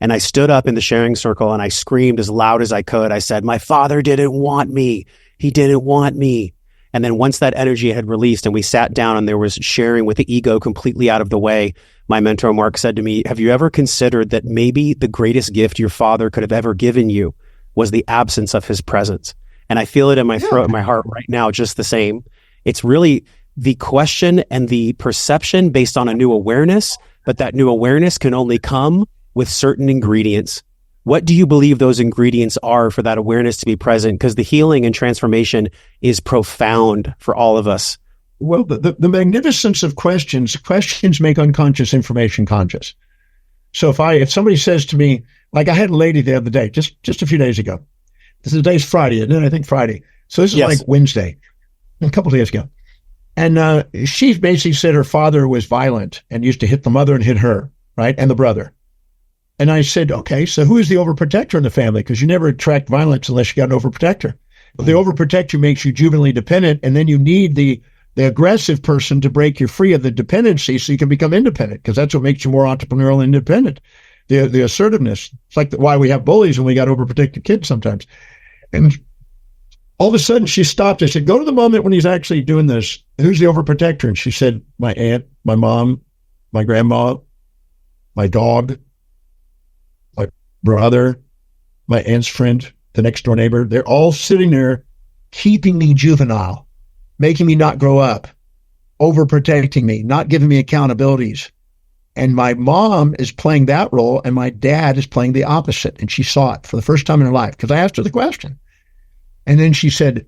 S2: And I stood up in the sharing circle and I screamed as loud as I could. I said, my father didn't want me. He didn't want me. And then once that energy had released and we sat down and there was sharing with the ego completely out of the way, my mentor Mark said to me, have you ever considered that maybe the greatest gift your father could have ever given you was the absence of his presence? And I feel it in my throat and my heart right now, just the same. It's really the question and the perception based on a new awareness, but that new awareness can only come with certain ingredients. What do you believe those ingredients are for that awareness to be present? Because the healing and transformation is profound for all of us.
S1: Well, the magnificence of questions make unconscious information conscious. So if somebody says to me, like I had a lady the other day, just a few days ago, today's Friday, isn't it? I think Friday. So this is like Wednesday, a couple of days ago. And she basically said her father was violent and used to hit the mother and hit her, right? And the brother. And I said, okay, so who is the overprotector in the family? Because you never attract violence unless you got an overprotector. But the overprotector makes you juvenilely dependent, and then you need the the aggressive person to break you free of the dependency so you can become independent, because that's what makes you more entrepreneurial and independent. The assertiveness. It's like why we have bullies and we got overprotected kids sometimes. And all of a sudden she stopped. I said, go to the moment when he's actually doing this. Who's the overprotector? And she said, my aunt, my mom, my grandma, my dog, my brother, my aunt's friend, the next door neighbor. They're all sitting there keeping me juvenile, making me not grow up, overprotecting me, not giving me accountabilities. And my mom is playing that role, and my dad is playing the opposite. And she saw it for the first time in her life, because I asked her the question. And then she said,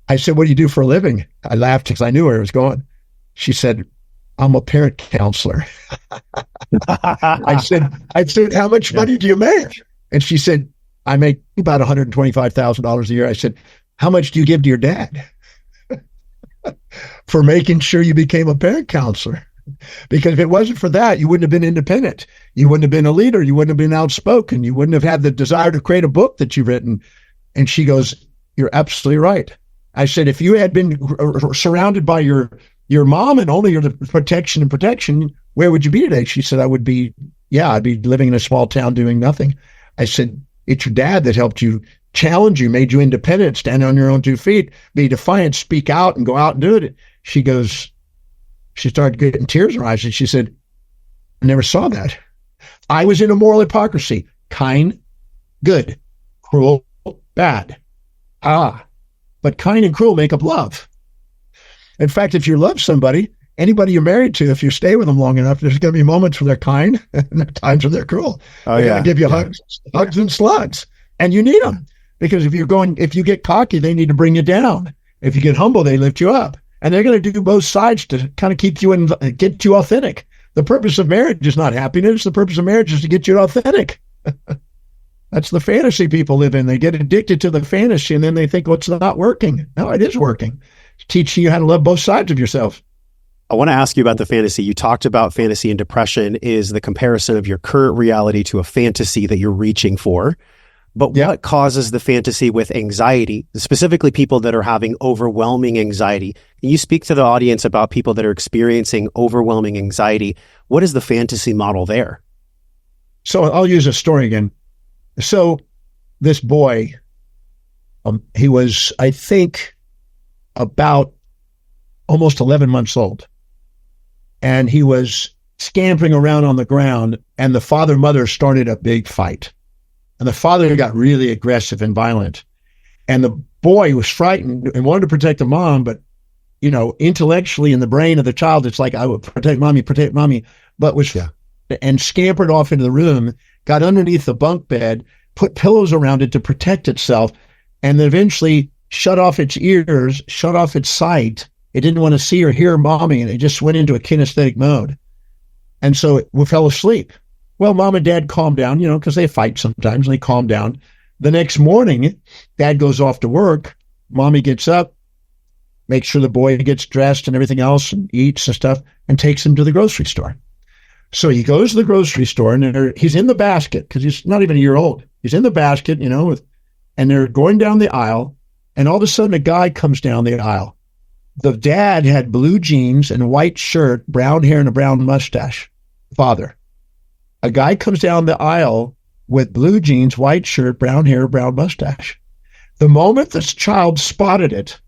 S1: I said, what do you do for a living? I laughed because I knew where it was going. She said, I'm a parent counselor. I said, how much money do you make? And she said, I make about $125,000 a year. I said, how much do you give to your dad for making sure you became a parent counselor? Because if it wasn't for that, you wouldn't have been independent. You wouldn't have been a leader. You wouldn't have been outspoken. You wouldn't have had the desire to create a book that you've written. And she goes, you're absolutely right. I said, if you had been surrounded by your mom and only your protection, where would you be today? She said, I'd be living in a small town doing nothing. I said, it's your dad that helped you, challenge you, made you independent, stand on your own 2 feet, be defiant, speak out and go out and do it. She started getting tears in her eyes, and she said, I never saw that. I was in a moral hypocrisy. Kind, good. Cruel, bad. But kind and cruel make up love. In fact, if you love somebody, anybody you're married to, if you stay with them long enough, there's going to be moments where they're kind and times when they're cruel. They're going to give you hugs and slugs. And you need them, because if you get cocky, they need to bring you down. If you get humble, they lift you up. And they're going to do both sides to kind of keep you and get you authentic. The purpose of marriage is not happiness. The purpose of marriage is to get you authentic. That's the fantasy people live in. They get addicted to the fantasy, and then they think, well, it's not working. No, it is working. It's teaching you how to love both sides of yourself.
S2: I want to ask you about the fantasy. You talked about fantasy and depression is the comparison of your current reality to a fantasy that you're reaching for. But what causes the fantasy with anxiety, specifically people that are having overwhelming anxiety? Can you speak to the audience about people that are experiencing overwhelming anxiety? What is the fantasy model there?
S1: So I'll use a story again. So this boy, he was, I think, about almost 11 months old. And he was scampering around on the ground, and the father and mother started a big fight. And the father got really aggressive and violent. And the boy was frightened and wanted to protect the mom, but, intellectually in the brain of the child, it's like, I would protect mommy, but and scampered off into the room, got underneath the bunk bed, put pillows around it to protect itself, and then eventually shut off its ears, shut off its sight. It didn't want to see or hear mommy, and it just went into a kinesthetic mode. And so it fell asleep. Well, mom and dad calmed down, because they fight sometimes, and they calm down. The next morning, dad goes off to work. Mommy gets up, makes sure the boy gets dressed and everything else and eats and stuff, and takes him to the grocery store. So he goes to the grocery store, and he's in the basket, because he's not even a year old. He's in the basket, and they're going down the aisle, and all of a sudden a guy comes down the aisle. The dad had blue jeans and a white shirt, brown hair, and a brown mustache. Father. A guy comes down the aisle with blue jeans, white shirt, brown hair, brown mustache. The moment this child spotted it,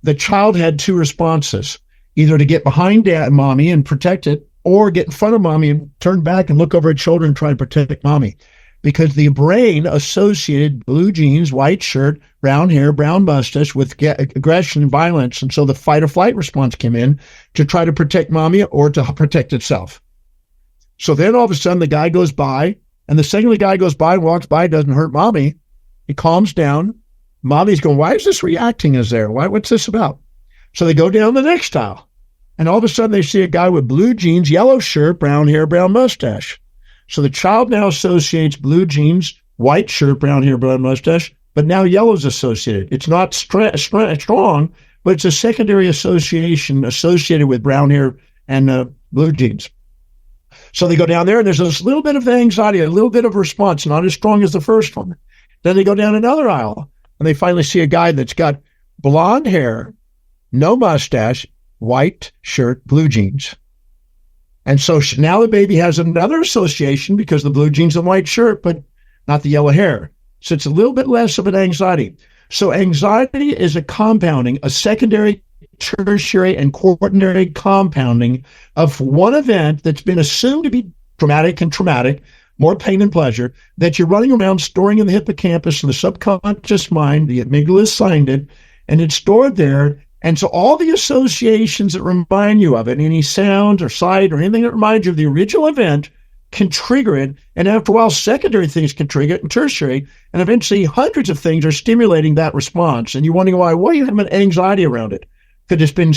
S1: the child had two responses, either to get behind dad and mommy and protect it, or get in front of mommy and turn back and look over its shoulder and try to protect mommy. Because the brain associated blue jeans, white shirt, brown hair, brown mustache with aggression and violence. And so the fight or flight response came in to try to protect mommy or to protect itself. So then all of a sudden the guy goes by, and the second the guy goes by and walks by, doesn't hurt mommy. He calms down. Mommy's going, why is this reacting as there? What's this about? So they go down the next aisle, and all of a sudden they see a guy with blue jeans, yellow shirt, brown hair, brown mustache. So the child now associates blue jeans, white shirt, brown hair, brown mustache, but now yellow's associated. It's not strong, but it's a secondary association associated with brown hair and blue jeans. So they go down there, and there's a little bit of anxiety, a little bit of response, not as strong as the first one. Then they go down another aisle, and they finally see a guy that's got blonde hair, no mustache, white shirt, blue jeans. And so now the baby has another association because the blue jeans and white shirt, but not the yellow hair. So it's a little bit less of an anxiety. So anxiety is a secondary, tertiary, and quaternary compounding of one event that's been assumed to be dramatic and traumatic, more pain than pleasure, that you're running around storing in the hippocampus and the subconscious mind. The amygdala assigned it, and it's stored there. And so all the associations that remind you of it, any sound or sight or anything that reminds you of the original event, can trigger it. And after a while, secondary things can trigger it, and tertiary. And eventually, hundreds of things are stimulating that response. And you're wondering why you have an anxiety around it. Because it's been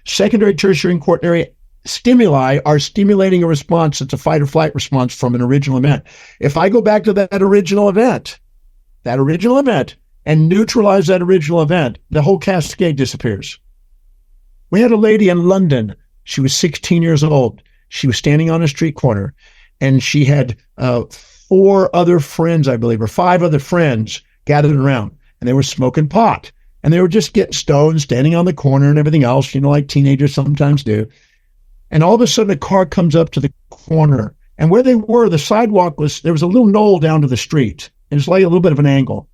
S1: secondary, tertiary, and quaternary stimuli are stimulating a response. It's a fight or flight response from an original event. If I go back to that original event, and neutralize that original event, the whole cascade disappears. We had a lady in London. She was 16 years old. She was standing on a street corner, and she had 4 other friends, I believe, or 5 other friends gathered around, and they were smoking pot. And they were just getting stoned, standing on the corner and everything else, like teenagers sometimes do. And all of a sudden, a car comes up to the corner. And where they were, the sidewalk there was a little knoll down to the street. And it's like a little bit of an angle.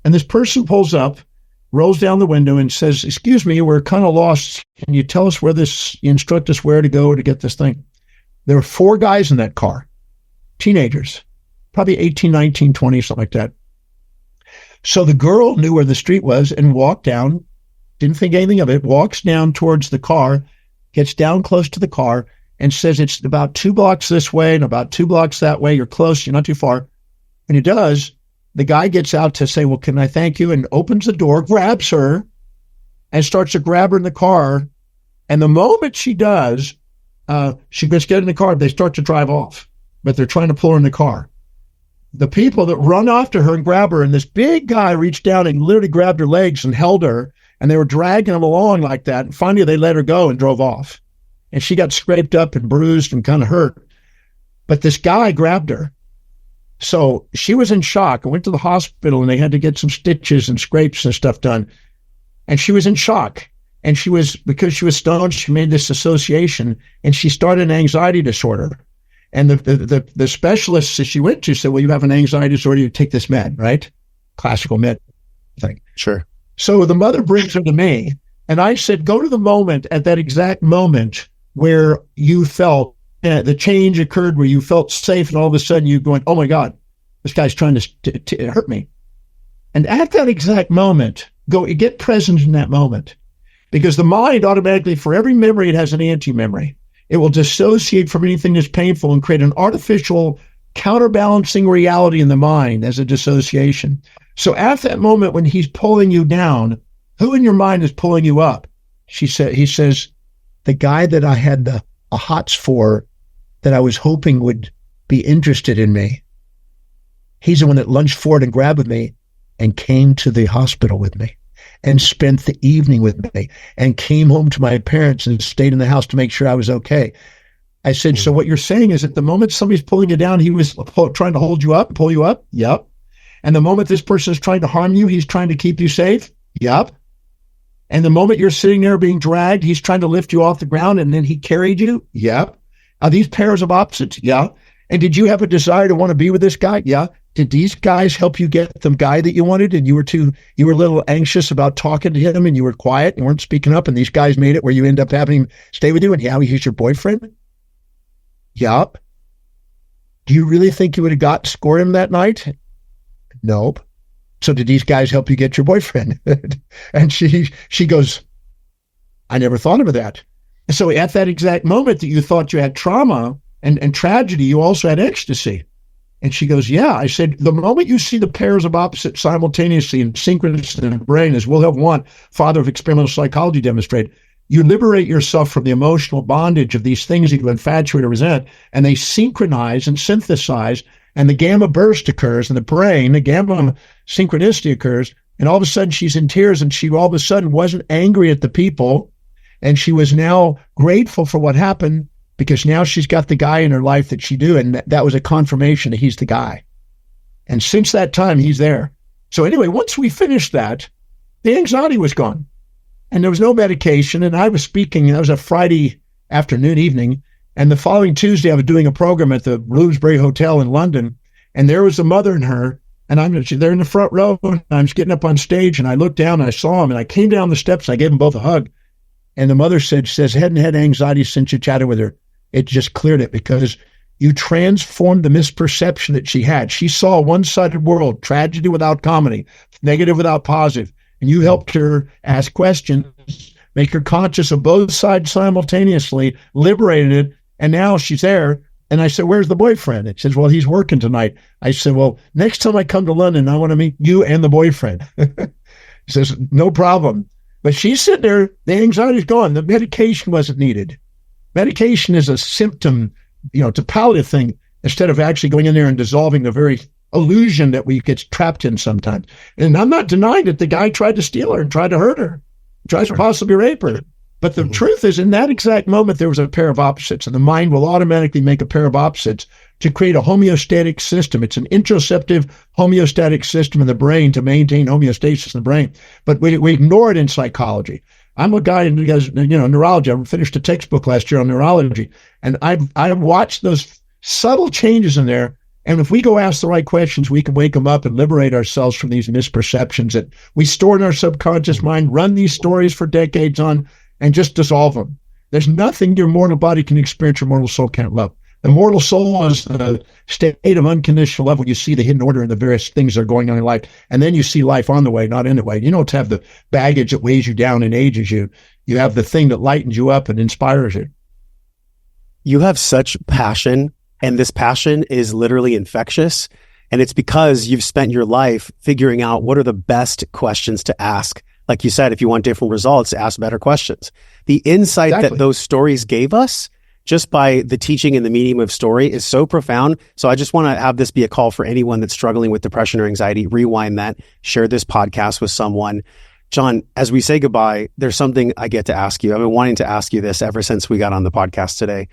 S1: And this person pulls up, rolls down the window and says, "Excuse me, we're kind of lost. Can you tell us instruct us where to go to get this thing?" There were 4 guys in that car, teenagers, probably 18, 19, 20, something like that. So the girl knew where the street was and walked down, didn't think anything of it, walks down towards the car, gets down close to the car and says, "It's about 2 blocks this way and about 2 blocks that way. You're close. You're not too far." And he does. The guy gets out to say, "Well, can I thank you?" and opens the door, grabs her, and starts to grab her in the car. And the moment she does, she gets get in the car, they start to drive off, but they're trying to pull her in the car. The people that run after her and grab her, and this big guy reached down and literally grabbed her legs and held her, and they were dragging them along like that. And finally, they let her go and drove off. And she got scraped up and bruised and kind of hurt. But this guy grabbed her. So she was in shock. I went to the hospital, and they had to get some stitches and scrapes and stuff done. And she was in shock. And because she was stoned, she made this association, and she started an anxiety disorder. And the specialists that she went to said, "Well, you have an anxiety disorder, you take this med," right? Classical med thing.
S2: Sure.
S1: So the mother brings her to me, and I said, "Go to the moment, at that exact moment where you felt the change occurred, where you felt safe, and all of a sudden you going, 'Oh my God, this guy's trying to hurt me.'" And at that exact moment, get present in that moment, because the mind automatically, for every memory, it has an anti-memory. It will dissociate from anything that's painful and create an artificial counterbalancing reality in the mind as a dissociation. So at that moment when he's pulling you down, who in your mind is pulling you up? He says, "The guy that I had a hots for, that I was hoping would be interested in me, he's the one that lunged forward and grabbed with me and came to the hospital with me and spent the evening with me and came home to my parents and stayed in the house to make sure I was okay." I said, "So what you're saying is at the moment somebody's pulling you down, he was trying to hold you up, pull you up?" "Yep." "And the moment this person is trying to harm you, he's trying to keep you safe?" "Yep." "And the moment you're sitting there being dragged, he's trying to lift you off the ground and then he carried you?" "Yep." "Are these pairs of opposites?" "Yeah." "And did you have a desire to want to be with this guy?" "Yeah." "Did these guys help you get the guy that you wanted, and you were a little anxious about talking to him, and you were quiet, you weren't speaking up, and these guys made it where you end up having him stay with you, and he's your boyfriend?" "Yup." "Do you really think you would have score him that night?" "Nope." "So did these guys help you get your boyfriend?" And she goes, "I never thought of that." And so at that exact moment that you thought you had trauma and tragedy, you also had ecstasy. And she goes, "Yeah." I said, "The moment you see the pairs of opposites simultaneously and synchronous in the brain, as Wilhelm Wundt, father of experimental psychology, demonstrated, you liberate yourself from the emotional bondage of these things that you infatuate or resent, and they synchronize and synthesize, and the gamma burst occurs in the brain, the gamma synchronicity occurs, and all of a sudden she's in tears, and she all of a sudden wasn't angry at the people, and she was now grateful for what happened, because now she's got the guy in her life that she knew, and that was a confirmation that he's the guy. And since that time, he's there. So anyway, once we finished that, the anxiety was gone. and there was no medication. And I was speaking, that was a Friday afternoon, evening. And the following Tuesday, I was doing a program at the Bloomsbury Hotel in London. And there was a mother and her, and they're in the front row. And I was getting up on stage, and I looked down, and I saw them, and I came down the steps. And I gave them both a hug. And the mother says, hadn't had anxiety since you chatted with her. It just cleared it because you transformed the misperception that she had. She saw a one-sided world, tragedy without comedy, negative without positive. And you helped her ask questions, make her conscious of both sides simultaneously, liberated it. And now she's there. And I said, where's the boyfriend? It says, well, he's working tonight. I said, well, next time I come to London, I want to meet you and the boyfriend. He says, no problem. But she's sitting there. The anxiety's gone. The medication wasn't needed. Medication is a symptom, it's a palliative thing, instead of actually going in there and dissolving the very illusion that we get trapped in sometimes. And I'm not denying that the guy tried to steal her and tried to hurt her, tries to possibly rape her. But the truth is, in that exact moment, there was a pair of opposites, and the mind will automatically make a pair of opposites to create a homeostatic system. It's an interoceptive homeostatic system in the brain to maintain homeostasis in the brain. But we ignore it in psychology. I'm a guy who does, neurology. I finished a textbook last year on neurology, and I've watched those subtle changes in there. And if we go ask the right questions, we can wake them up and liberate ourselves from these misperceptions that we store in our subconscious mind, run these stories for decades on, and just dissolve them. There's nothing your mortal body can experience your mortal soul can't love. The mortal soul is the state of unconditional love when you see the hidden order in the various things that are going on in life. And then you see life on the way, not in the way. You don't have the baggage that weighs you down and ages you. You have the thing that lightens you up and inspires you.
S2: You have such passion, and this passion is literally infectious. And it's because you've spent your life figuring out what are the best questions to ask. Like you said, if you want different results, ask better questions. The insight that those stories gave us just by the teaching and the medium of story is so profound. So I just want to have this be a call for anyone that's struggling with depression or anxiety. Rewind that, share this podcast with someone. John, as we say goodbye, there's something I get to ask you. I've been wanting to ask you this ever since we got on the podcast today.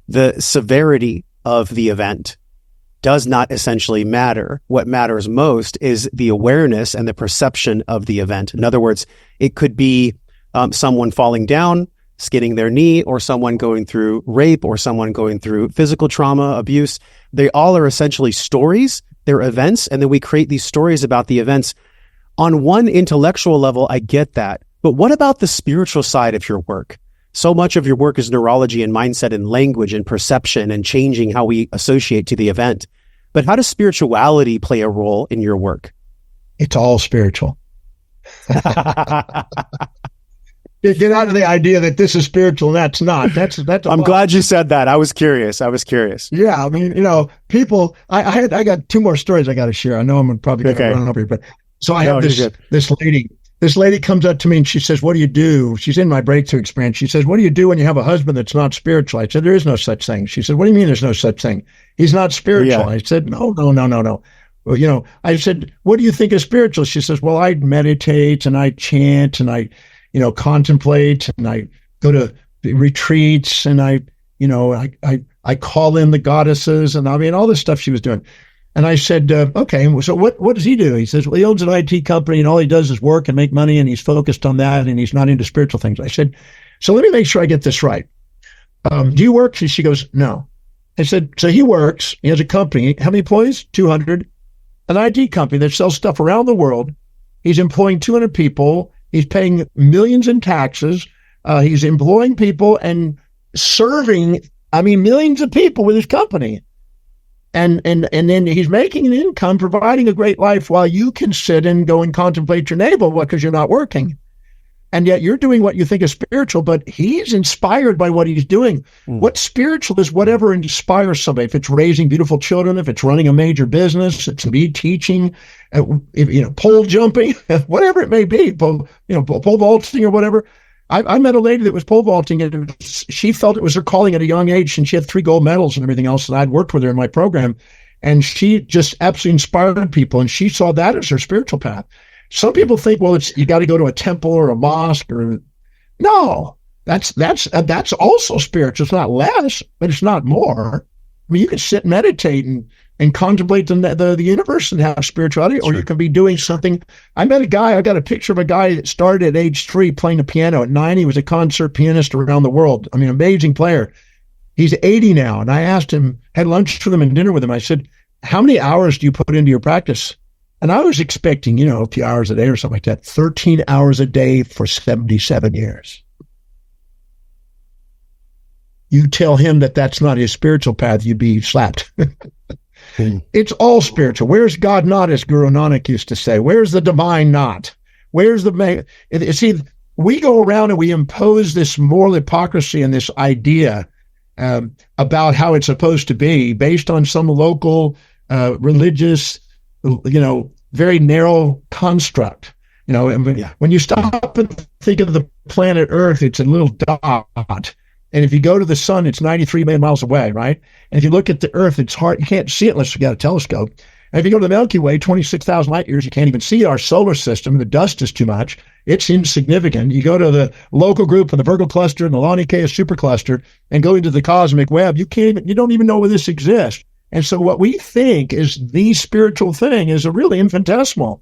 S2: The severity of the event does not essentially matter. What matters most is the awareness and the perception of the event. In other words, it could be someone falling down, skinning their knee, or someone going through rape, or someone going through physical trauma, abuse. They all are essentially stories. They're events. And then we create these stories about the events. On one intellectual level, I get that. But what about the spiritual side of your work? So much of your work is neurology and mindset and language and perception and changing how we associate to the event. But how does spirituality play a role in your work?
S1: It's all spiritual. Get out of the idea that this is spiritual and that's not. That's.
S2: I'm glad you said that. I was curious.
S1: Yeah, I mean, people. I got two more stories I got to share. I know I'm probably going to run over here, but so I have this lady. This lady comes up to me and she says, "What do you do?" She's in my breakthrough experience. She says, "What do you do when you have a husband that's not spiritual?" I said, "There is no such thing." She said, "What do you mean there's no such thing? He's not spiritual."
S2: Yeah.
S1: I said, No. Well, I said, "What do you think is spiritual?" She says, "Well, I meditate and I chant and I, contemplate and I go to retreats and I call in the goddesses and I mean, all this stuff she was doing." And I said, okay, so what does he do? He says, well, he owns an IT company and all he does is work and make money and he's focused on that and he's not into spiritual things. I said, so let me make sure I get this right. Do you work? She goes, no. I said, so he works. He has a company. How many employees? 200. An IT company that sells stuff around the world. He's employing 200 people. He's paying millions in taxes. He's employing people and serving, millions of people with his company. And then he's making an income, providing a great life while you can sit and go and contemplate your navel because you're not working. And yet you're doing what you think is spiritual, but he's inspired by what he's doing. What's spiritual is whatever inspires somebody. If it's raising beautiful children, if it's running a major business, it's me teaching, pole jumping, whatever it may be, pole vaulting or whatever. I met a lady that was pole vaulting and she felt it was her calling at a young age and she had 3 gold medals and everything else. And I'd worked with her in my program and she just absolutely inspired people. And she saw that as her spiritual path. Some people think, well, you got to go to a temple or a mosque no, that's also spiritual. It's not less, but it's not more. You can sit and meditate and and contemplate the universe and have spirituality, or you can be doing something. I met a guy, I got a picture of a guy that started at age 3 playing the piano. At 9, he was a concert pianist around the world. I mean, amazing player. He's 80 now. And I asked him, had lunch with him and dinner with him. I said, how many hours do you put into your practice? And I was expecting, a few hours a day or something like that. 13 hours a day for 77 years. You tell him that that's not his spiritual path, you'd be slapped. It's all spiritual. Where's God not, as Guru Nanak used to say? Where's the divine not? Where's the... See, we go around and we impose this moral hypocrisy and this idea about how it's supposed to be based on some local religious, very narrow construct. When you stop and think of the planet Earth, it's a little dot. And if you go to the sun, it's 93 million miles away, right? And if you look at the Earth, it's hard. You can't see it unless you got a telescope. And if you go to the Milky Way, 26,000 light years, you can't even see our solar system. The dust is too much. It's insignificant. You go to the local group of the Virgo cluster and the Laniakea supercluster and go into the cosmic web, you don't even know where this exists. And so what we think is the spiritual thing is a really infinitesimal.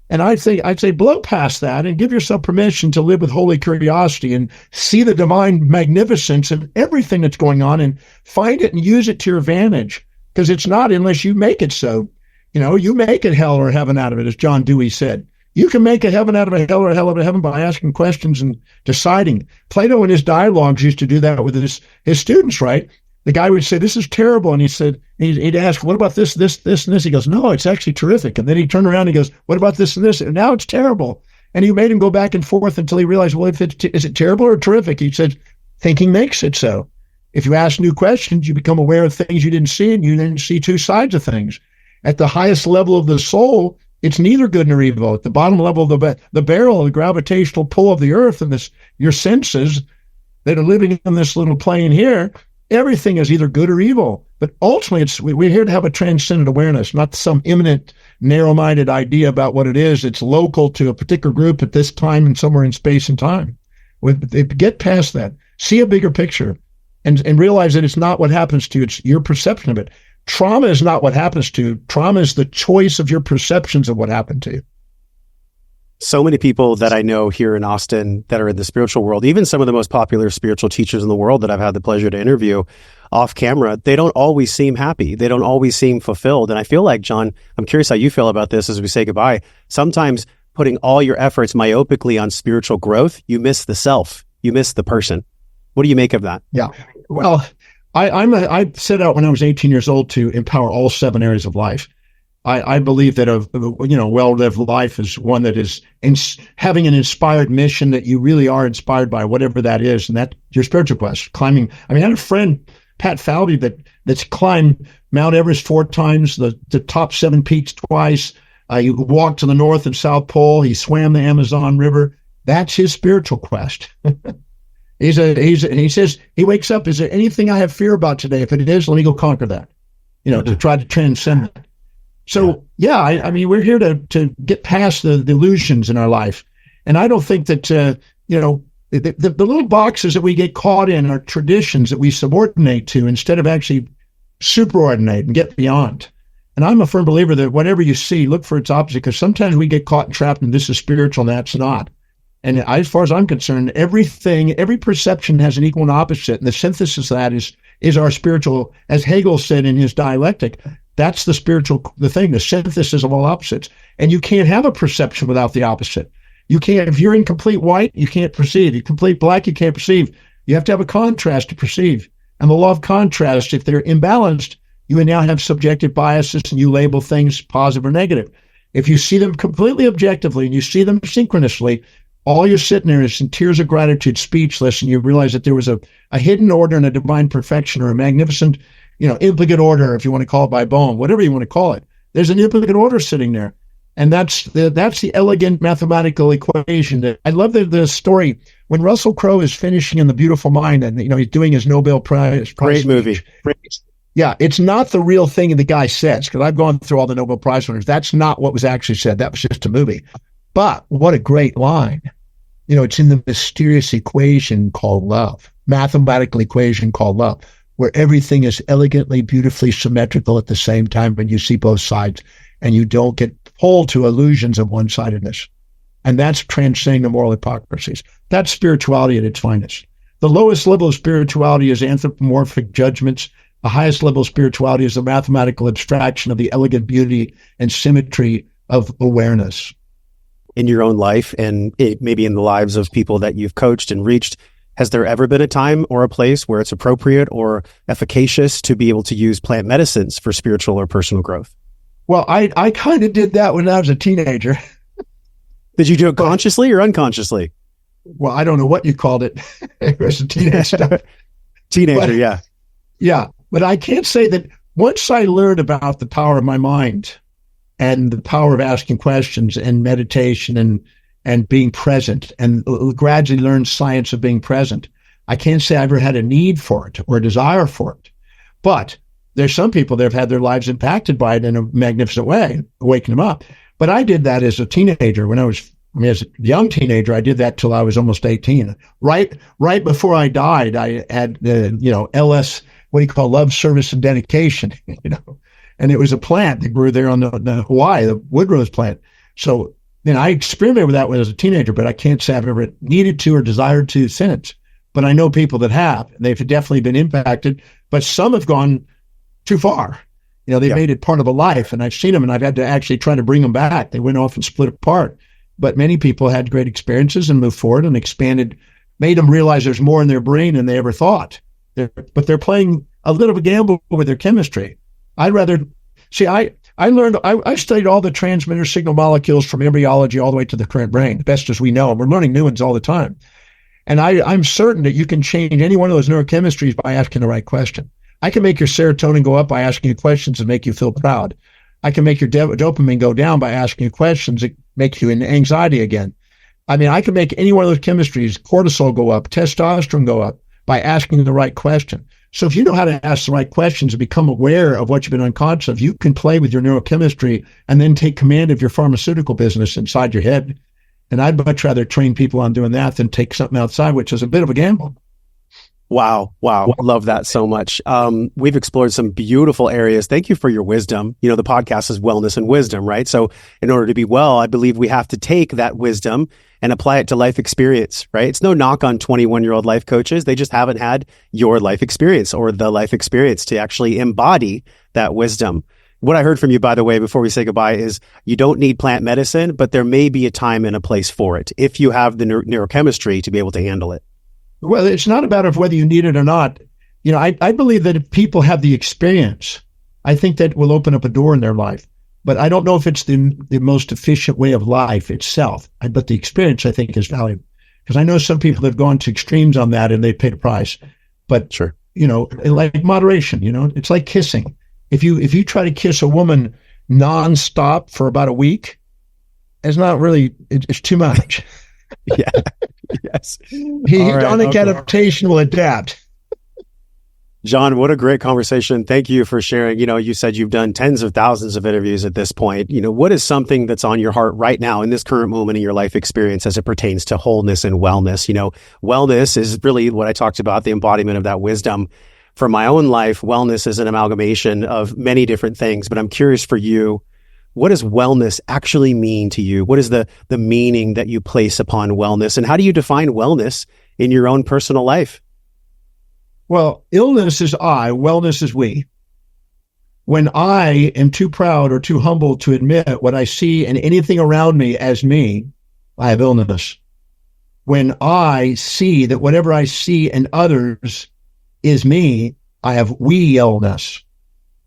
S1: And I'd say blow past that and give yourself permission to live with holy curiosity and see the divine magnificence in everything that's going on and find it and use it to your advantage. Because it's not unless you make it so. You make it hell or heaven out of it, as John Dewey said. You can make a heaven out of a hell or a hell out of a heaven by asking questions and deciding. Plato in his dialogues used to do that with his students, right? The guy would say, this is terrible. And he'd ask, what about this, and this? He goes, no, it's actually terrific. And then he'd turn around and he goes, what about this and this? And now it's terrible. And he made him go back and forth until he realized, well, is it terrible or terrific? He said, thinking makes it so. If you ask new questions, you become aware of things you didn't see, and you then see two sides of things. At the highest level of the soul, it's neither good nor evil. At the bottom level of the barrel, the gravitational pull of the earth and your senses that are living in this little plane here, everything is either good or evil. But ultimately, we're here to have a transcendent awareness, not some imminent, narrow-minded idea about what it is. It's local to a particular group at this time and somewhere in space and time. Get past that. See a bigger picture and realize that it's not what happens to you. It's your perception of it. Trauma is not what happens to you. Trauma is the choice of your perceptions of what happened to you.
S2: So many people that I know here in Austin that are in the spiritual world, even some of the most popular spiritual teachers in the world that I've had the pleasure to interview off camera, they don't always seem happy. They don't always seem fulfilled. And I feel like, John, I'm curious how you feel about this as we say goodbye. Sometimes putting all your efforts myopically on spiritual growth, you miss the self. You miss the person. What do you make of that?
S1: Yeah. Well, I set out when I was 18 years old to empower all 7 areas of life. I believe that a well-lived life is one that is having an inspired mission, that you really are inspired by whatever that is, and that your spiritual quest. Climbing. I mean, I had a friend, Pat Falvey, that's climbed Mount Everest 4 times, the top 7 peaks twice. He walked to the North and South Pole. He swam the Amazon River. That's his spiritual quest. He says he wakes up. Is there anything I have fear about today? If it is, let me go conquer that. To try to transcend it. So, I mean, we're here to get past the illusions in our life. And I don't think that, the little boxes that we get caught in are traditions that we subordinate to instead of actually superordinate and get beyond. And I'm a firm believer that whatever you see, look for its opposite, because sometimes we get caught and trapped in this is spiritual and that's not. And as far as I'm concerned, every perception has an equal and opposite. And the synthesis of that is our spiritual, as Hegel said in his dialectic. That's the thing, the synthesis of all opposites. And you can't have a perception without the opposite. You can't, if you're in complete white, you can't perceive. You're complete black, you can't perceive. You have to have a contrast to perceive. And the law of contrast, if they're imbalanced, you now have subjective biases and you label things positive or negative. If you see them completely objectively and you see them synchronously, all you're sitting there is in tears of gratitude, speechless, and you realize that there was a hidden order and a divine perfection, or a magnificent, implicate order, if you want to call it by Bohm, whatever you want to call it. There's an implicate order sitting there. And that's the elegant mathematical equation. I love the story when Russell Crowe is finishing in The Beautiful Mind, and he's doing his Nobel Prize.
S2: Great movie.
S1: Yeah, it's not the real thing the guy says, because I've gone through all the Nobel Prize winners. That's not what was actually said. That was just a movie. But what a great line. It's in the mysterious equation called love, mathematical equation called love. where everything is elegantly, beautifully symmetrical at the same time when you see both sides, and you don't get pulled to illusions of one-sidedness. And that's transcending the moral hypocrisies. That's spirituality at its finest. The lowest level of spirituality is anthropomorphic judgments. The highest level of spirituality is the mathematical abstraction of the elegant beauty and symmetry of awareness.
S2: In your own life and maybe in the lives of people that you've coached and reached, has there ever been a time or a place where it's appropriate or efficacious to be able to use plant medicines for spiritual or personal growth?
S1: Well, I kind of did that when I was a teenager.
S2: Did you do it consciously or unconsciously?
S1: Well, I don't know what you called it. It was a teenage stuff.
S2: Teenager, yeah.
S1: Yeah, but I can't say that once I learned about the power of my mind and the power of asking questions and meditation and being present, and gradually learned science of being present, I can't say I ever had a need for it or a desire for it. But there's some people that have had their lives impacted by it in a magnificent way, waking them up. But I did that as a teenager as a young teenager, I did that till I was almost 18. Right before I died, I had, LS, what do you call love, service, and dedication, and it was a plant that grew there on the Hawaii, the woodrose plant. So then I experimented with that when I was a teenager, but I can't say I've ever needed to or desired to since. But I know people that have. They've definitely been impacted, but some have gone too far. They made it part of a life, and I've seen them, and I've had to actually try to bring them back. They went off and split apart. But many people had great experiences and moved forward and expanded, made them realize there's more in their brain than they ever thought. But they're playing a little of a gamble with their chemistry. I'd rather see. I studied all the transmitter signal molecules from embryology all the way to the current brain, best as we know, and we're learning new ones all the time. And I'm certain that you can change any one of those neurochemistries by asking the right question. I can make your serotonin go up by asking you questions and make you feel proud. I can make your dopamine go down by asking you questions that make you in anxiety again. I can make any one of those chemistries, cortisol go up, testosterone go up by asking the right question. So if you know how to ask the right questions and become aware of what you've been unconscious of, you can play with your neurochemistry and then take command of your pharmaceutical business inside your head. And I'd much rather train people on doing that than take something outside, which is a bit of a gamble.
S2: Wow. Love that so much. We've explored some beautiful areas. Thank you for your wisdom. The podcast is wellness and wisdom, right? So in order to be well, I believe we have to take that wisdom and apply it to life experience, right? It's no knock on 21-year-old life coaches. They just haven't had your life experience or the life experience to actually embody that wisdom. What I heard from you, by the way, before we say goodbye, is you don't need plant medicine, but there may be a time and a place for it if you have the neurochemistry to be able to handle it.
S1: Well, it's not about whether you need it or not. I believe that if people have the experience, I think that will open up a door in their life. But I don't know if it's the most efficient way of life itself. But the experience, I think, is valuable. Because I know some people that have gone to extremes on that and they paid a price. But,
S2: sure.
S1: Like moderation, it's like kissing. If you try to kiss a woman nonstop for about a week, it's not really, it's too much.
S2: Yeah. Yes.
S1: Hedonic adaptation will adapt.
S2: John, what a great conversation. Thank you for sharing. You said you've done tens of thousands of interviews at this point. What is something that's on your heart right now in this current moment in your life experience as it pertains to wholeness and wellness? Wellness is really what I talked about, the embodiment of that wisdom. For my own life, wellness is an amalgamation of many different things, but I'm curious for you, what does wellness actually mean to you? What is the meaning that you place upon wellness? And how do you define wellness in your own personal life?
S1: Well, illness is I, wellness is we. When I am too proud or too humble to admit what I see and anything around me as me, I have illness. When I see that whatever I see in others is me, I have we illness.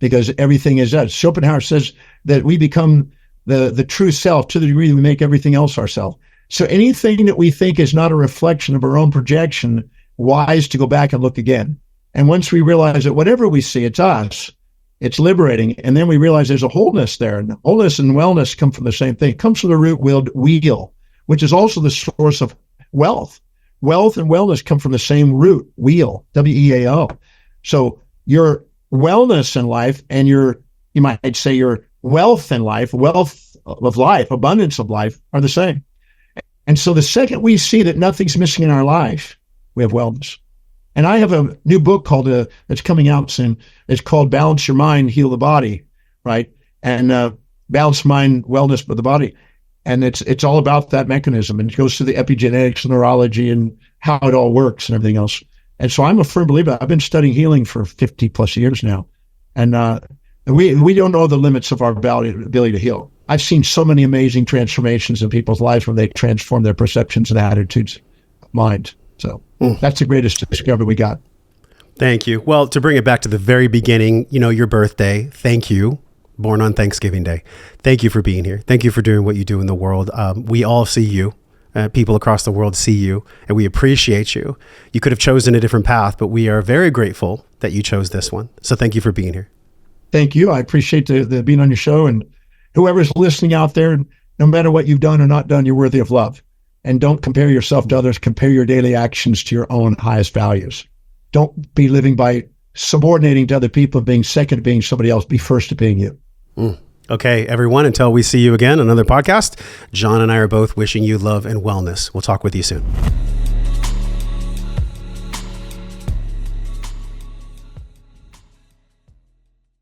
S1: Because everything is us. Schopenhauer says that we become the true self to the degree that we make everything else ourselves. So anything that we think is not a reflection of our own projection, wise to go back and look again. And once we realize that whatever we see, it's us, it's liberating. And then we realize there's a wholeness there. And wholeness and wellness come from the same thing. It comes from the root wheel, which is also the source of wealth. Wealth and wellness come from the same root, wheel, W-E-A-O. So your wellness in life and you might say your wealth in life, wealth of life, abundance of life are the same. And so the second we see that nothing's missing in our life, we have wellness. And I have a new book called that's coming out soon. It's called Balance Your Mind, Heal the Body, right? And balance mind, wellness of the body. And it's all about that mechanism. And it goes through the epigenetics, neurology, and how it all works and everything else. And so I'm a firm believer. I've been studying healing for 50 plus years now. And we don't know the limits of our ability to heal. I've seen so many amazing transformations in people's lives when they transform their perceptions and attitudes of mind. So that's the greatest discovery we got.
S2: Thank you. Well, to bring it back to the very beginning, your birthday, thank you. Born on Thanksgiving Day. Thank you for being here. Thank you for doing what you do in the world. We all see you. People across the world see you, and we appreciate you. You could have chosen a different path, but we are very grateful that you chose this one. So thank you for being here.
S1: Thank you. I appreciate the being on your show. And whoever's listening out there, no matter what you've done or not done, you're worthy of love. And don't compare yourself to others. Compare your daily actions to your own highest values. Don't be living by subordinating to other people, being second to being somebody else. Be first to being you.
S2: Okay, everyone, until we see you again on another podcast, John and I are both wishing you love and wellness. We'll talk with you soon.